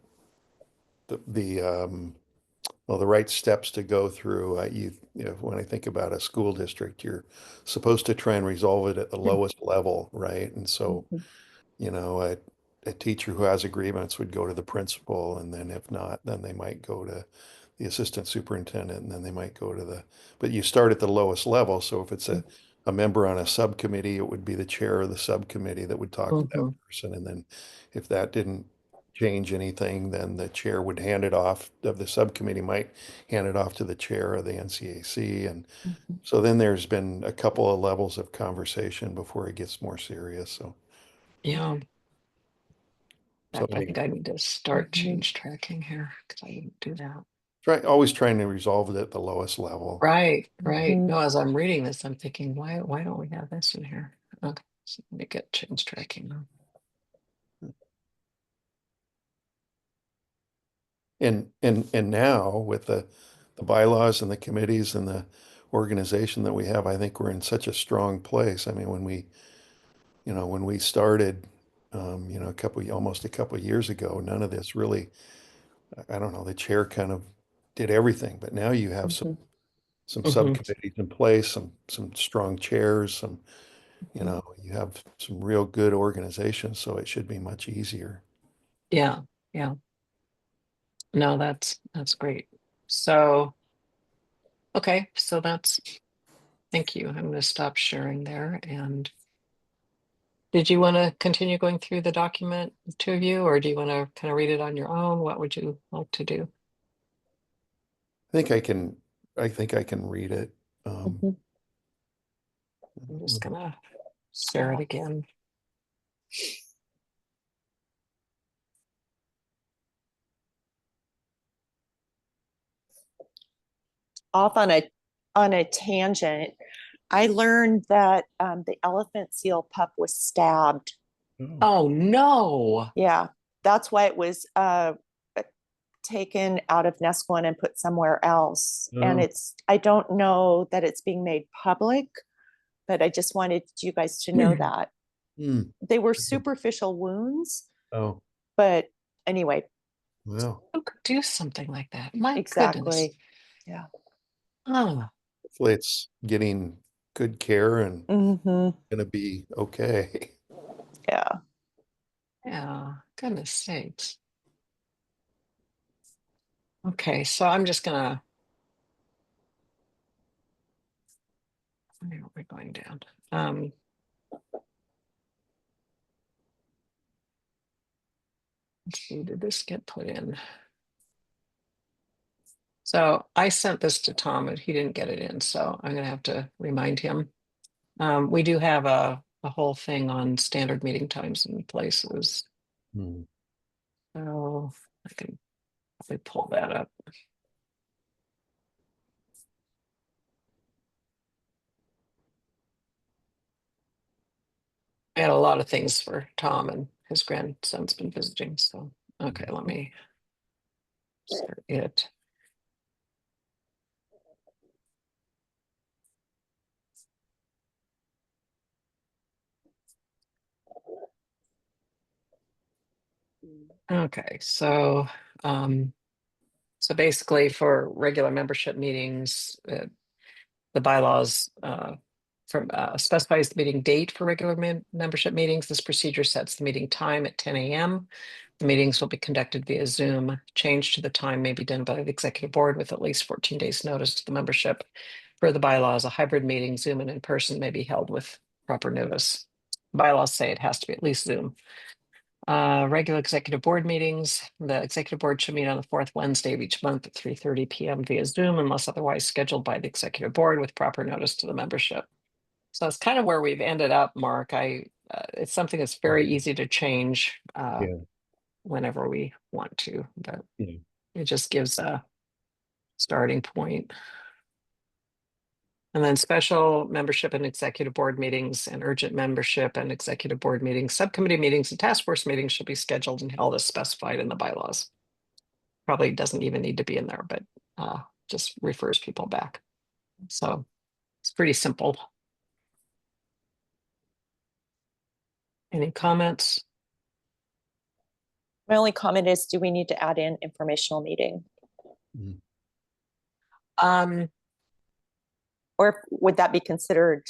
well, the right steps to go through. When I think about a school district, you're supposed to try and resolve it at the lowest level, right? And so, Mhm. you know, a teacher who has a grievance would go to the principal, and then if not, then they might go to the assistant superintendent, and then they might go to but you start at the lowest level. So if it's a member on a subcommittee, it would be the chair of the subcommittee that would talk to that Mhm. person. And then if that didn't change anything, then the chair would hand it off, of the subcommittee might hand it off to the chair of the NCAC. And Mhm. so then there's been a couple of levels of conversation before it gets more serious. So, Yeah. In so fact, I think anyway, I need to start Mhm. change tracking here because I didn't do that. always trying to resolve it at the lowest level. Right, right. Mhm. No, as I'm reading this, I'm thinking, why don't we have this in here? Okay, so let me get change tracking now. And now with the bylaws and the committees and the organization that we have, I think we're in such a strong place. I mean, when we started, almost a couple of years ago, none of this really, I don't know, the chair kind of did everything, but now you have some Mhm. some Hmm. subcommittees in place, some strong chairs, you have some real good organizations, so it should be much easier. Yeah, yeah. No, that's great. So, okay, so thank you. I'm going to stop sharing there. And did you want to continue going through the document, the two of you, or do you want to kind of read it on your own? What would you like to do? I think I can read it. Um, Mhm. I'm just gonna share it again. Off on a tangent, I learned that the elephant seal pup was stabbed Oh, no. Yeah, that's why it was taken out of Nest One and put somewhere else. And Oh. I don't know that it's being made public, but I just wanted you guys to know that. Hmm. They were superficial wounds, Oh, but anyway, well, Who could do something like that? My goodness. exactly. Yeah. Oh, Hopefully it's getting good care and Hmm. gonna be okay. Yeah. yeah. Goodness sakes. Okay, so I'm just gonna. Where are we going down? Let's see, did this get put in? So I sent this to Tom, but he didn't get it in, so I'm gonna have to remind him. We do have a whole thing on standard meeting times and places. hmm. So I can probably pull that up. I had a lot of things for Tom, and his grandson's been visiting, so okay, let me start it. Okay, so basically for regular membership meetings, the bylaws specifies the meeting date for regular membership meetings. This procedure sets the meeting time at 10 a.m. The meetings will be conducted via Zoom. Change to the time may be done by the executive board with at least 14 days notice to the membership. For the bylaws, a hybrid meeting, Zoom and in person, may be held with proper notice. Bylaws say it has to be at least Zoom. Regular executive board meetings. The executive board should meet on the fourth Wednesday of each month at 3:30 p.m. via Zoom unless otherwise scheduled by the executive board with proper notice to the membership. So that's kind of where we've ended up, Mark. It's something that's very easy to change Yeah. whenever we want to, but Yeah. it just gives a starting point. And then special membership and executive board meetings and urgent membership and executive board meetings, subcommittee meetings and task force meetings should be scheduled and held as specified in the bylaws. Probably doesn't even need to be in there, but just refers people back. So it's pretty simple. Any comments? My only comment is, do we need to add in informational meeting? Um, Or would that be considered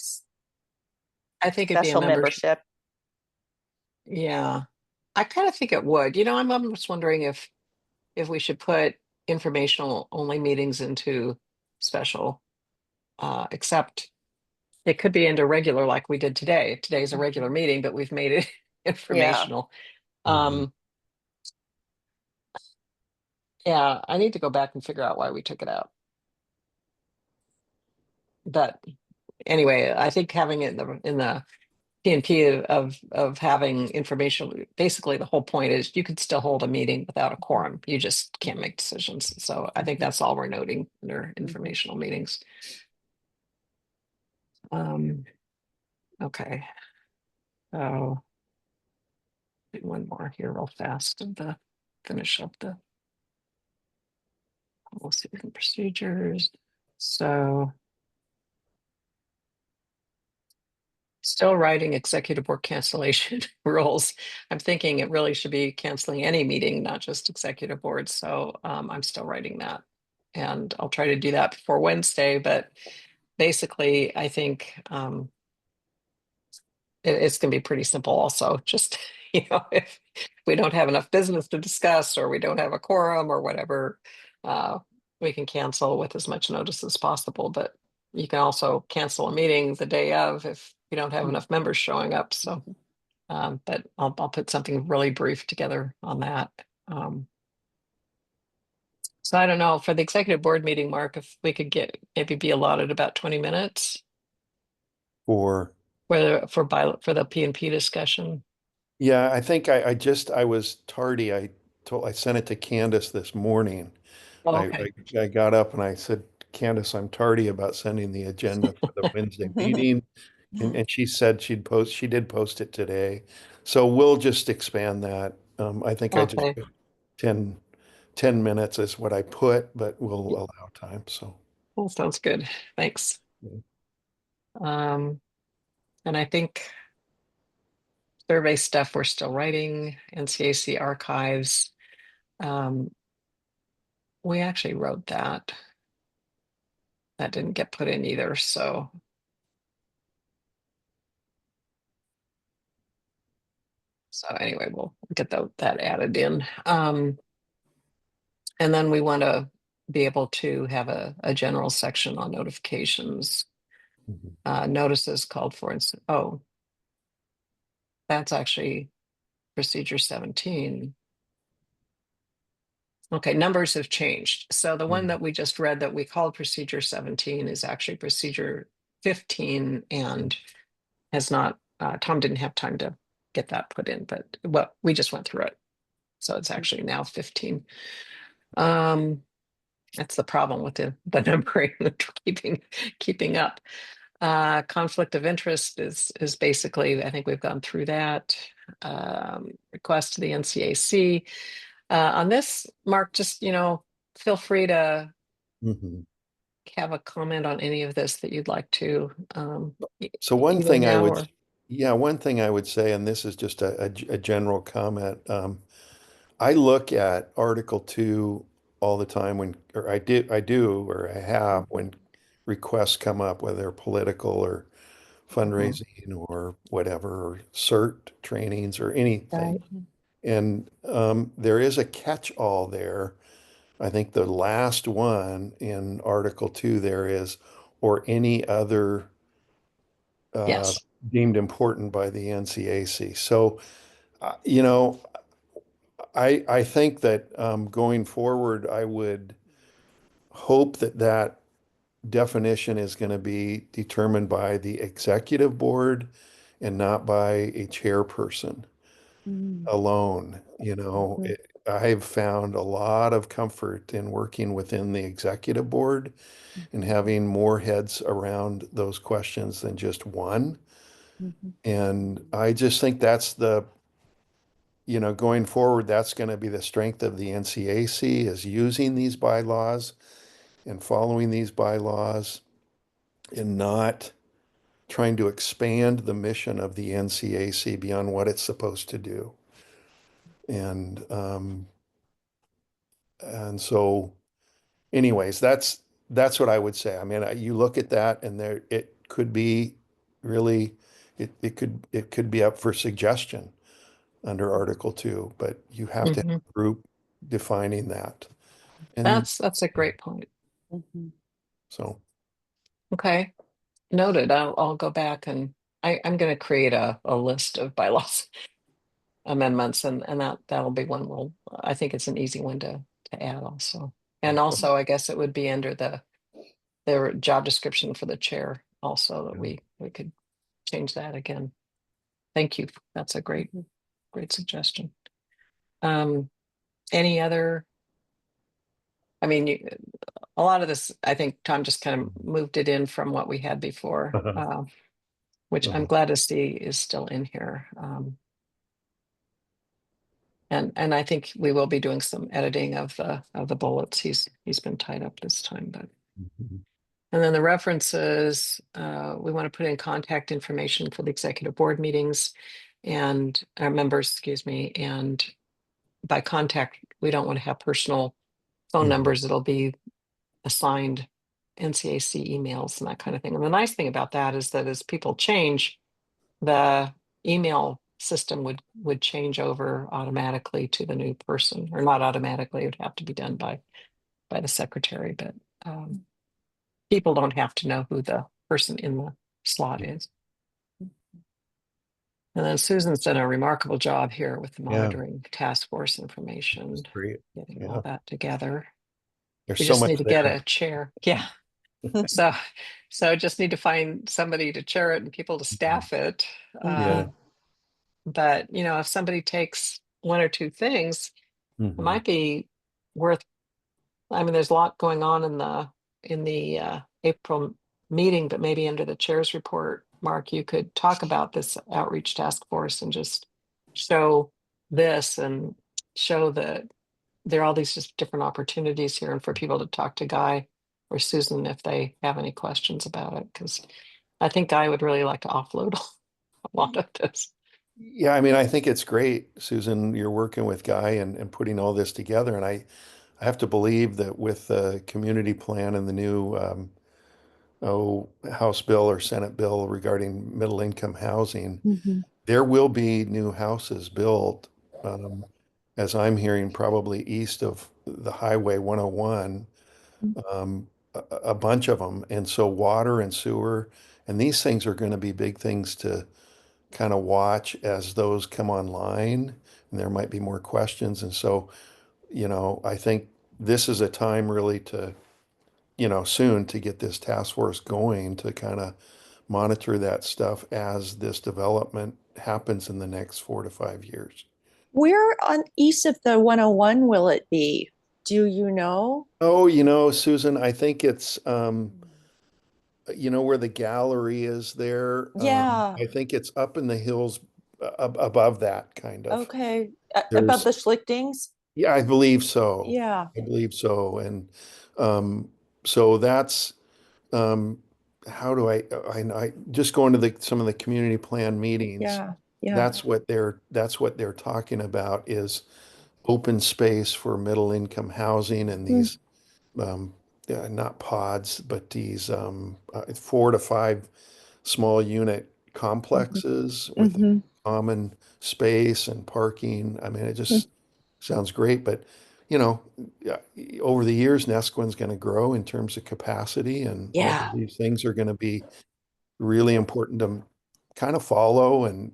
I think it'd be a special membership. membership? Yeah, I kind of think it would. I'm just wondering if we should put informational only meetings into special, except it could be into regular like we did today. Today's a regular meeting, but we've made it informational. Um, yeah, I need to go back and figure out why we took it out. But anyway, I think having it in the P&P of having information, basically the whole point is you could still hold a meeting without a quorum. You just can't make decisions. So I think that's all we're noting under informational meetings. Okay. So do one more here real fast and finish up the policies and procedures. So still writing executive board cancellation rules. I'm thinking it really should be canceling any meeting, not just executive board. So I'm still writing that. And I'll try to do that before Wednesday. But basically, I think it's going to be pretty simple also. Just, if we don't have enough business to discuss or we don't have a quorum or whatever, we can cancel with as much notice as possible. But you can also cancel a meeting the day of if you don't have enough members showing up. So, but I'll put something really brief together on that. So I don't know, for the executive board meeting, Mark, if we could maybe be allotted about 20 minutes For, for the P and P discussion. yeah, I think I was tardy. I sent it to Candace this morning. Oh, I, okay. I got up and I said, Candace, I'm tardy about sending the agenda for the Wednesday meeting. and she said she did post it today. So we'll just expand that. I think I just Okay, put 10 minutes is what I put, but we'll allow time, so. well, sounds good. Thanks. Yeah. And I think survey stuff we're still writing, NCAC archives. We actually wrote that. That didn't get put in either, so. So anyway, we'll get that added in. And then we want to be able to have a general section on notifications, Mhm. notices called for. Oh, that's actually procedure 17. Okay, numbers have changed. So the one Mhm. that we just read that we called procedure 17 is actually procedure 15 and has not, Tom didn't have time to get that put in, but we just went through it. So it's actually now 15. That's the problem with the numbering, keeping up. Conflict of interest is basically, I think we've gone through that. Request to the NCAC. On this, Mark, just, feel free to Mhm. have a comment on any of this that you'd like to, So one either thing I now would, or, yeah, one thing I would say, and this is just a general comment. I look at Article 2 all the time or or I have when requests come up, whether they're political or Mhm. fundraising or whatever, or CERT trainings or anything. Right. And there is a catch-all there. I think the last one in Article 2 there is, or any other uh, Yes. deemed important by the NCAC. So, you know, I think that going forward, I would hope that that definition is going to be determined by the executive board and not by a chairperson Mm, alone. mhm, I've found a lot of comfort in working within the executive board and having more heads around those questions than just one. mhm, And I just think going forward, that's going to be the strength of the NCAC is using these bylaws and following these bylaws and not trying to expand the mission of the NCAC beyond what it's supposed to do. And so anyways, that's what I would say. I mean, you look at that and there it could be really it could be up for suggestion under Article 2, but you have to have Mhm. a group defining that. And That's a great point. mhm. so, Okay, noted. I'll go back and I'm going to create a list of bylaws amendments, and that'll be one I think it's an easy one to add also. And okay. also, I guess it would be under the job description for the chair also that Yeah. we could change that again. Thank you. That's a great Mhm. suggestion. Um, any other, I mean, a lot of this, I think Tom just kind of moved it in from what we had before, which I'm glad to see is still in here. And I think we will be doing some editing of the bullets. He's been tied up this time, but Mhm. and then the references, we want to put in contact information for the executive board meetings and our members, excuse me. And by contact, we don't want to have personal phone Mhm. numbers. It'll be assigned NCAC emails and that kind of thing. And the nice thing about that is that as people change, the email system would change over automatically to the new person, or not automatically. It would have to be done by the secretary, but people don't have to know who the person in the slot is. And then Susan's done a remarkable job here with the Yeah, monitoring task force that's information, great. getting all Yeah. that together. There's We so just much need to get there. a chair. Yeah. So just need to find somebody to chair it and people to staff it. Yeah. But if somebody takes one or two things, it Mhm. might be worth, I mean, there's a lot going on in the April meeting, but maybe under the chair's report, Mark, you could talk about this outreach task force and just show this and show that there are all these just different opportunities here, and for people to talk to Guy or Susan if they have any questions about it, because I think Guy would really like to offload a lot of this. Yeah, I mean, I think it's great, Susan, you're working with Guy and putting all this together. And I have to believe that with the community plan and the new House bill or Senate bill regarding middle income housing, Mhm. there will be new houses built, um, as I'm hearing, probably east of the Highway 101, a bunch of them. And so water and sewer, and these things are going to be big things to kind of watch as those come online. And there might be more questions. And so, I think this is a time really to, soon to get this task force going to kind of monitor that stuff as this development happens in the next 4 to 5 years. Where on east of the 101 will it be? Do you know? Oh, Susan, I think it's, where the gallery is there. Yeah, I think it's up in the hills above that kind of. okay. Above There's, the Schlichtings? yeah, I believe so. Yeah, I believe so. And um, so that's, um, how do I just going to some of the community plan meetings. yeah, yeah. That's what they're talking about is open space for middle income housing and Hmm. these, um, not pods, but these 4 to 5 small unit Mhm. complexes with Mhm. common space and parking. I mean, it Hmm. just sounds great, but yeah, over the years, Nesquin's going to grow in terms of capacity, and all Yeah, of these things are going to be really important to kind of follow, and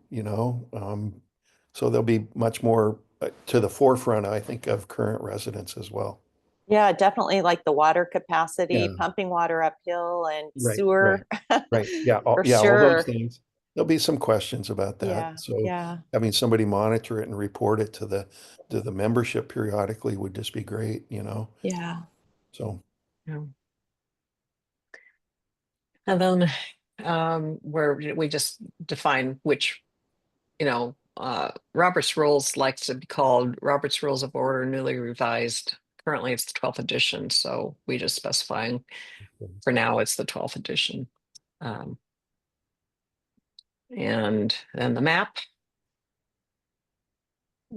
so they'll be much more to the forefront, I think, of current residents as well. yeah, definitely like the water capacity, Yeah, pumping water uphill and right, right, sewer. right. Yeah, For all those sure. things. There'll be some questions about that. Yeah, So yeah, having somebody monitor it and report it to the membership periodically would just be great. yeah. So Yeah. And then where we just define which, Robert's Rules likes to be called Robert's Rules of Order newly revised. Currently it's the 12th edition, so we just specifying for now it's the 12th edition. Um, and then the map,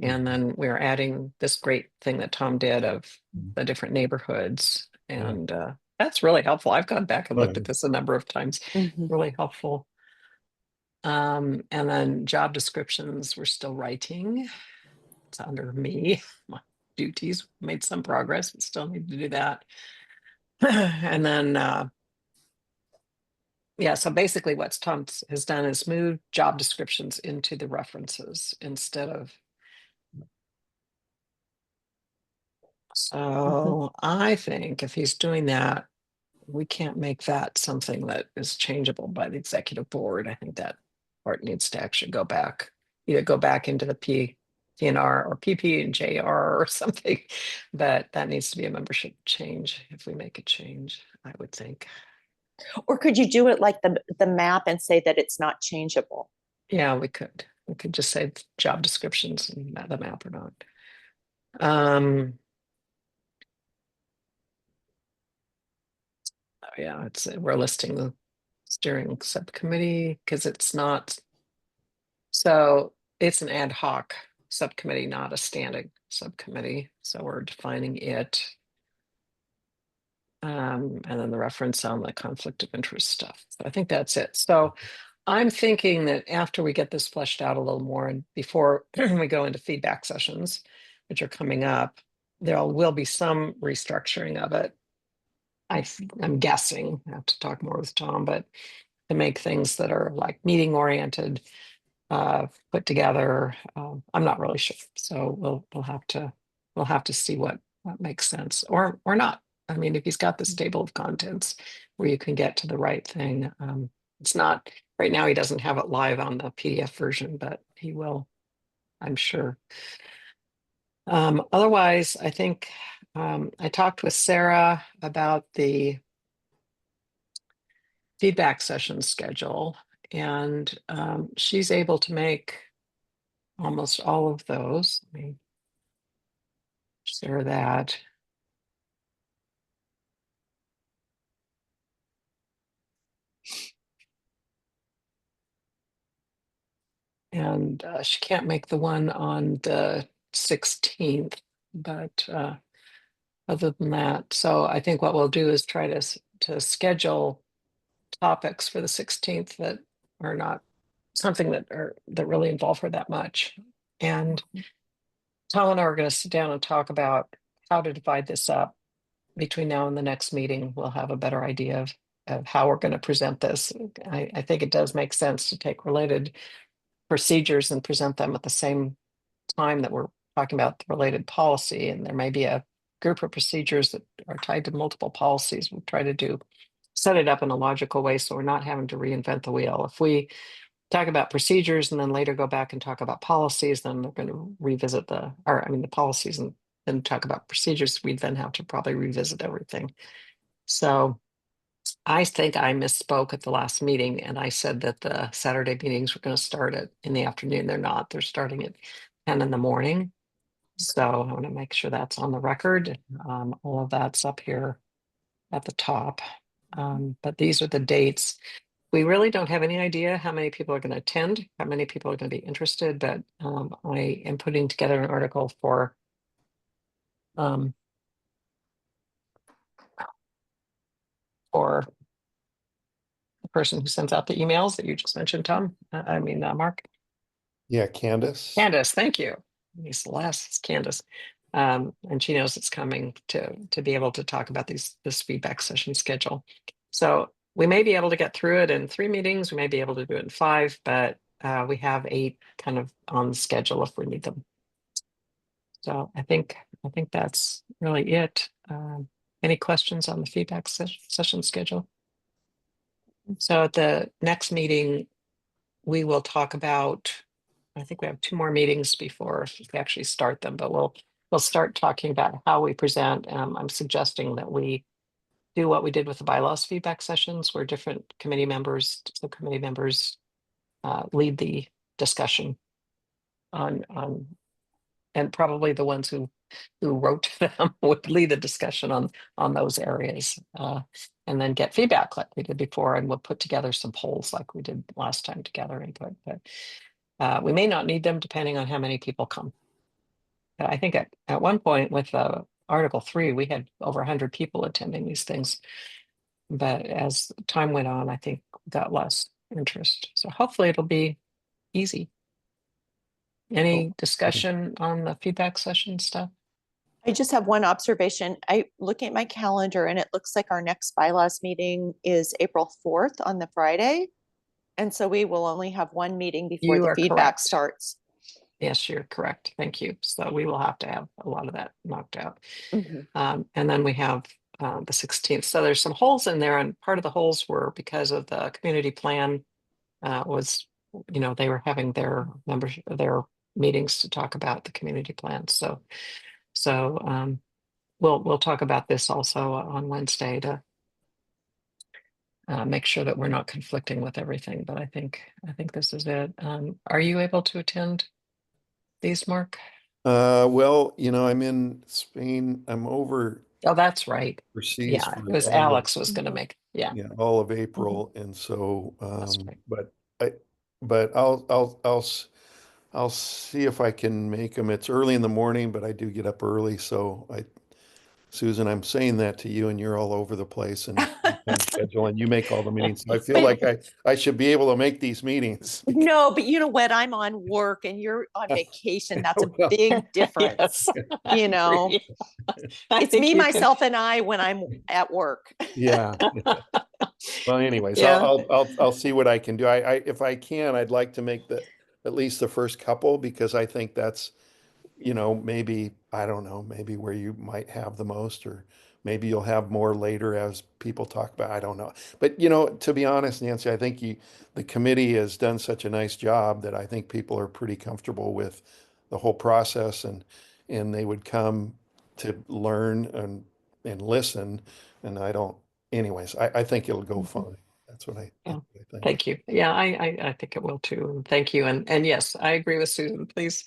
and then we're adding this great thing that Tom did of the different neighborhoods. yeah. And that's really helpful. I've gone back and Oh, looked yeah. at this a number of times. Mhm. Really helpful. And then job descriptions, we're still writing. It's under me. My duties made some progress, but still need to do that. And then, yeah, so basically what Tom has done is move job descriptions into the references instead of. So I think if he's doing that, we can't make that something that is changeable by the executive board. I think that part needs to actually go back, either go back into the PNR or PP and JR or something. But that needs to be a membership change if we make a change, I would think. Or could you do it like the map and say that it's not changeable? Yeah, we could. We could just say job descriptions and the map or not. Oh yeah, we're listing the steering subcommittee because it's not. So it's an ad hoc subcommittee, not a standing subcommittee. So we're defining it. And then the reference on the conflict of interest stuff. So I think that's it. So I'm thinking that after we get this fleshed out a little more and before we go into feedback sessions, which are coming up, there will be some restructuring of it. I'm guessing, I have to talk more with Tom, but to make things that are like meeting oriented, put together. I'm not really sure. So we'll have to see what makes sense or not. I mean, if he's got this table of contents where you can get to the right thing, it's not right now. He doesn't have it live on the PDF version, but he will, I'm sure. Otherwise, I think I talked with Sarah about the feedback session schedule, and she's able to make almost all of those. Let me share that. And she can't make the one on the 16th, but other than that, so I think what we'll do is try to schedule topics for the 16th that are not something that really involve her that much. And Tom and I are going to sit down and talk about how to divide this up between now and the next meeting. We'll have a better idea of how we're going to present this. I think it does make sense to take related procedures and present them at the same time that we're talking about the related policy. And there may be a group of procedures that are tied to multiple policies. We'll try to set it up in a logical way so we're not having to reinvent the wheel. If we talk about procedures and then later go back and talk about policies, then we're going to revisit the policies and then talk about procedures. We'd then have to probably revisit everything. So I think I misspoke at the last meeting and I said that the Saturday meetings were going to start in the afternoon. They're not. They're starting at 10 in the morning. So I want to make sure that's on the record. All of that's up here at the top. But these are the dates. We really don't have any idea how many people are going to attend, how many people are going to be interested, but I am putting together an article for the person who sends out the emails that you just mentioned, Tom. Mark. Yeah, Candace. Candace, thank you. He's Celeste, it's Candace. And she knows it's coming to be able to talk about this feedback session schedule. So we may be able to get through it in 3 meetings. We may be able to do it in 5, but we have 8 kind of on the schedule if we need them. So I think that's really it. Any questions on the feedback session schedule? So at the next meeting, we will talk about, I think we have 2 more meetings before we actually start them, but we'll start talking about how we present. I'm suggesting that we do what we did with the bylaws feedback sessions, where different committee members, subcommittee members lead the discussion on and probably the ones who wrote them would lead the discussion on those areas, and then get feedback like we did before, and we'll put together some polls like we did last time to gather input. But we may not need them depending on how many people come. But I think at one point with Article 3, we had over 100 people attending these things. But as time went on, I think we got less interest. So hopefully it'll be easy. Any discussion on the feedback session stuff? I just have one observation. I looking at my calendar and it looks like our next bylaws meeting is April 4th on the Friday. And so we will only have one meeting before You the are feedback correct. starts. Yes, you're correct. Thank you. So we will have to have a lot of that knocked out. Mhm. And then we have the 16th. So there's some holes in there, and part of the holes were because of the community plan was, they were having their meetings to talk about the community plan. So we'll talk about this also on Wednesday to make sure that we're not conflicting with everything. But I think this is it. Are you able to attend these, Mark? Well, I'm in Spain. I'm Oh, that's right. overseas Yeah, for it was all of, Alex was going to make. Yeah, all of April, and so, that's right. I, but I'll see if I can make them. It's early in the morning, but I do get up early, so Susan, I'm saying that to you, and you're all over the place and on schedule, and you make all the meetings. So I feel like I should be able to make these meetings. No, but you know what? I'm on work and you're on vacation. That's a Well, big difference. Yes, I You know, agree. I it's think me, you can. myself, and I when I'm at work. Yeah. Well, anyways, Yeah. I'll see what I can do. If I can, I'd like to make at least the first couple, because I think that's, maybe, I don't know, maybe where you might have the most, or maybe you'll have more later as people talk about, I don't know. But, to be honest, Nancy, I think the committee has done such a nice job that I think people are pretty comfortable with the whole process, and they would come to learn and listen. And anyways, I think it'll go fine. Yeah. what I think. Thank you. Yeah, I think it will too. And thank you. And yes, I agree with Susan. Please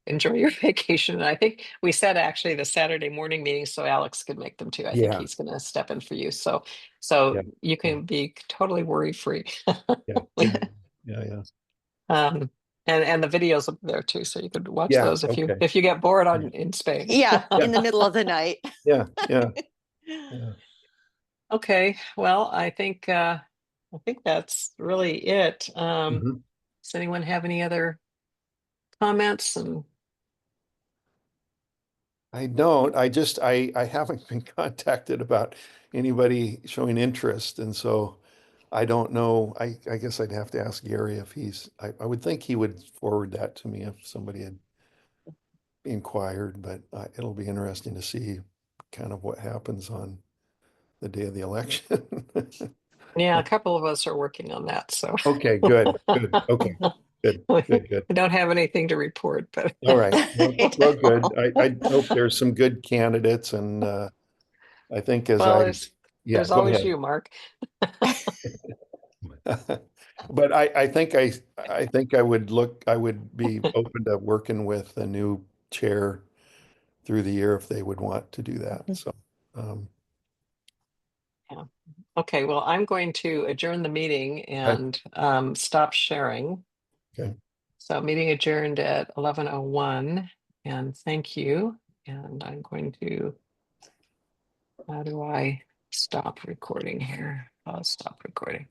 enjoy your vacation. And I think we said actually the Saturday morning meetings so Alex could make them too. I think Yeah. he's going to step in for you. So Yeah. you can be totally worry free. Yeah. Yeah. Yeah. And the videos will be there too, so you could watch Yeah, those if okay. you get bored on in Spain. Yeah, in the middle of the night. Yeah. Yeah. Okay, well, I think that's really it. Mhm. Does anyone have any other comments? And I don't. I haven't been contacted about anybody showing interest, and so I don't know. I guess I'd have to ask Gary if I would think he would forward that to me if somebody had inquired, but it'll be interesting to see kind of what happens on the day of the election. yeah, a couple of us are working on that, so Okay, good. Okay, good. we don't have anything to report, but All right. I Well, good. know. I hope there's some good candidates, and I think well, yeah, there's go always ahead. you, Mark. But I think I would be open to working with a new chair through the year if they would want to do that. So, um, Okay, well, I'm going to adjourn the meeting okay, and stop sharing. okay. So meeting adjourned at 11:01, and thank you. And I'm going to, how do I stop recording here? I'll stop recording.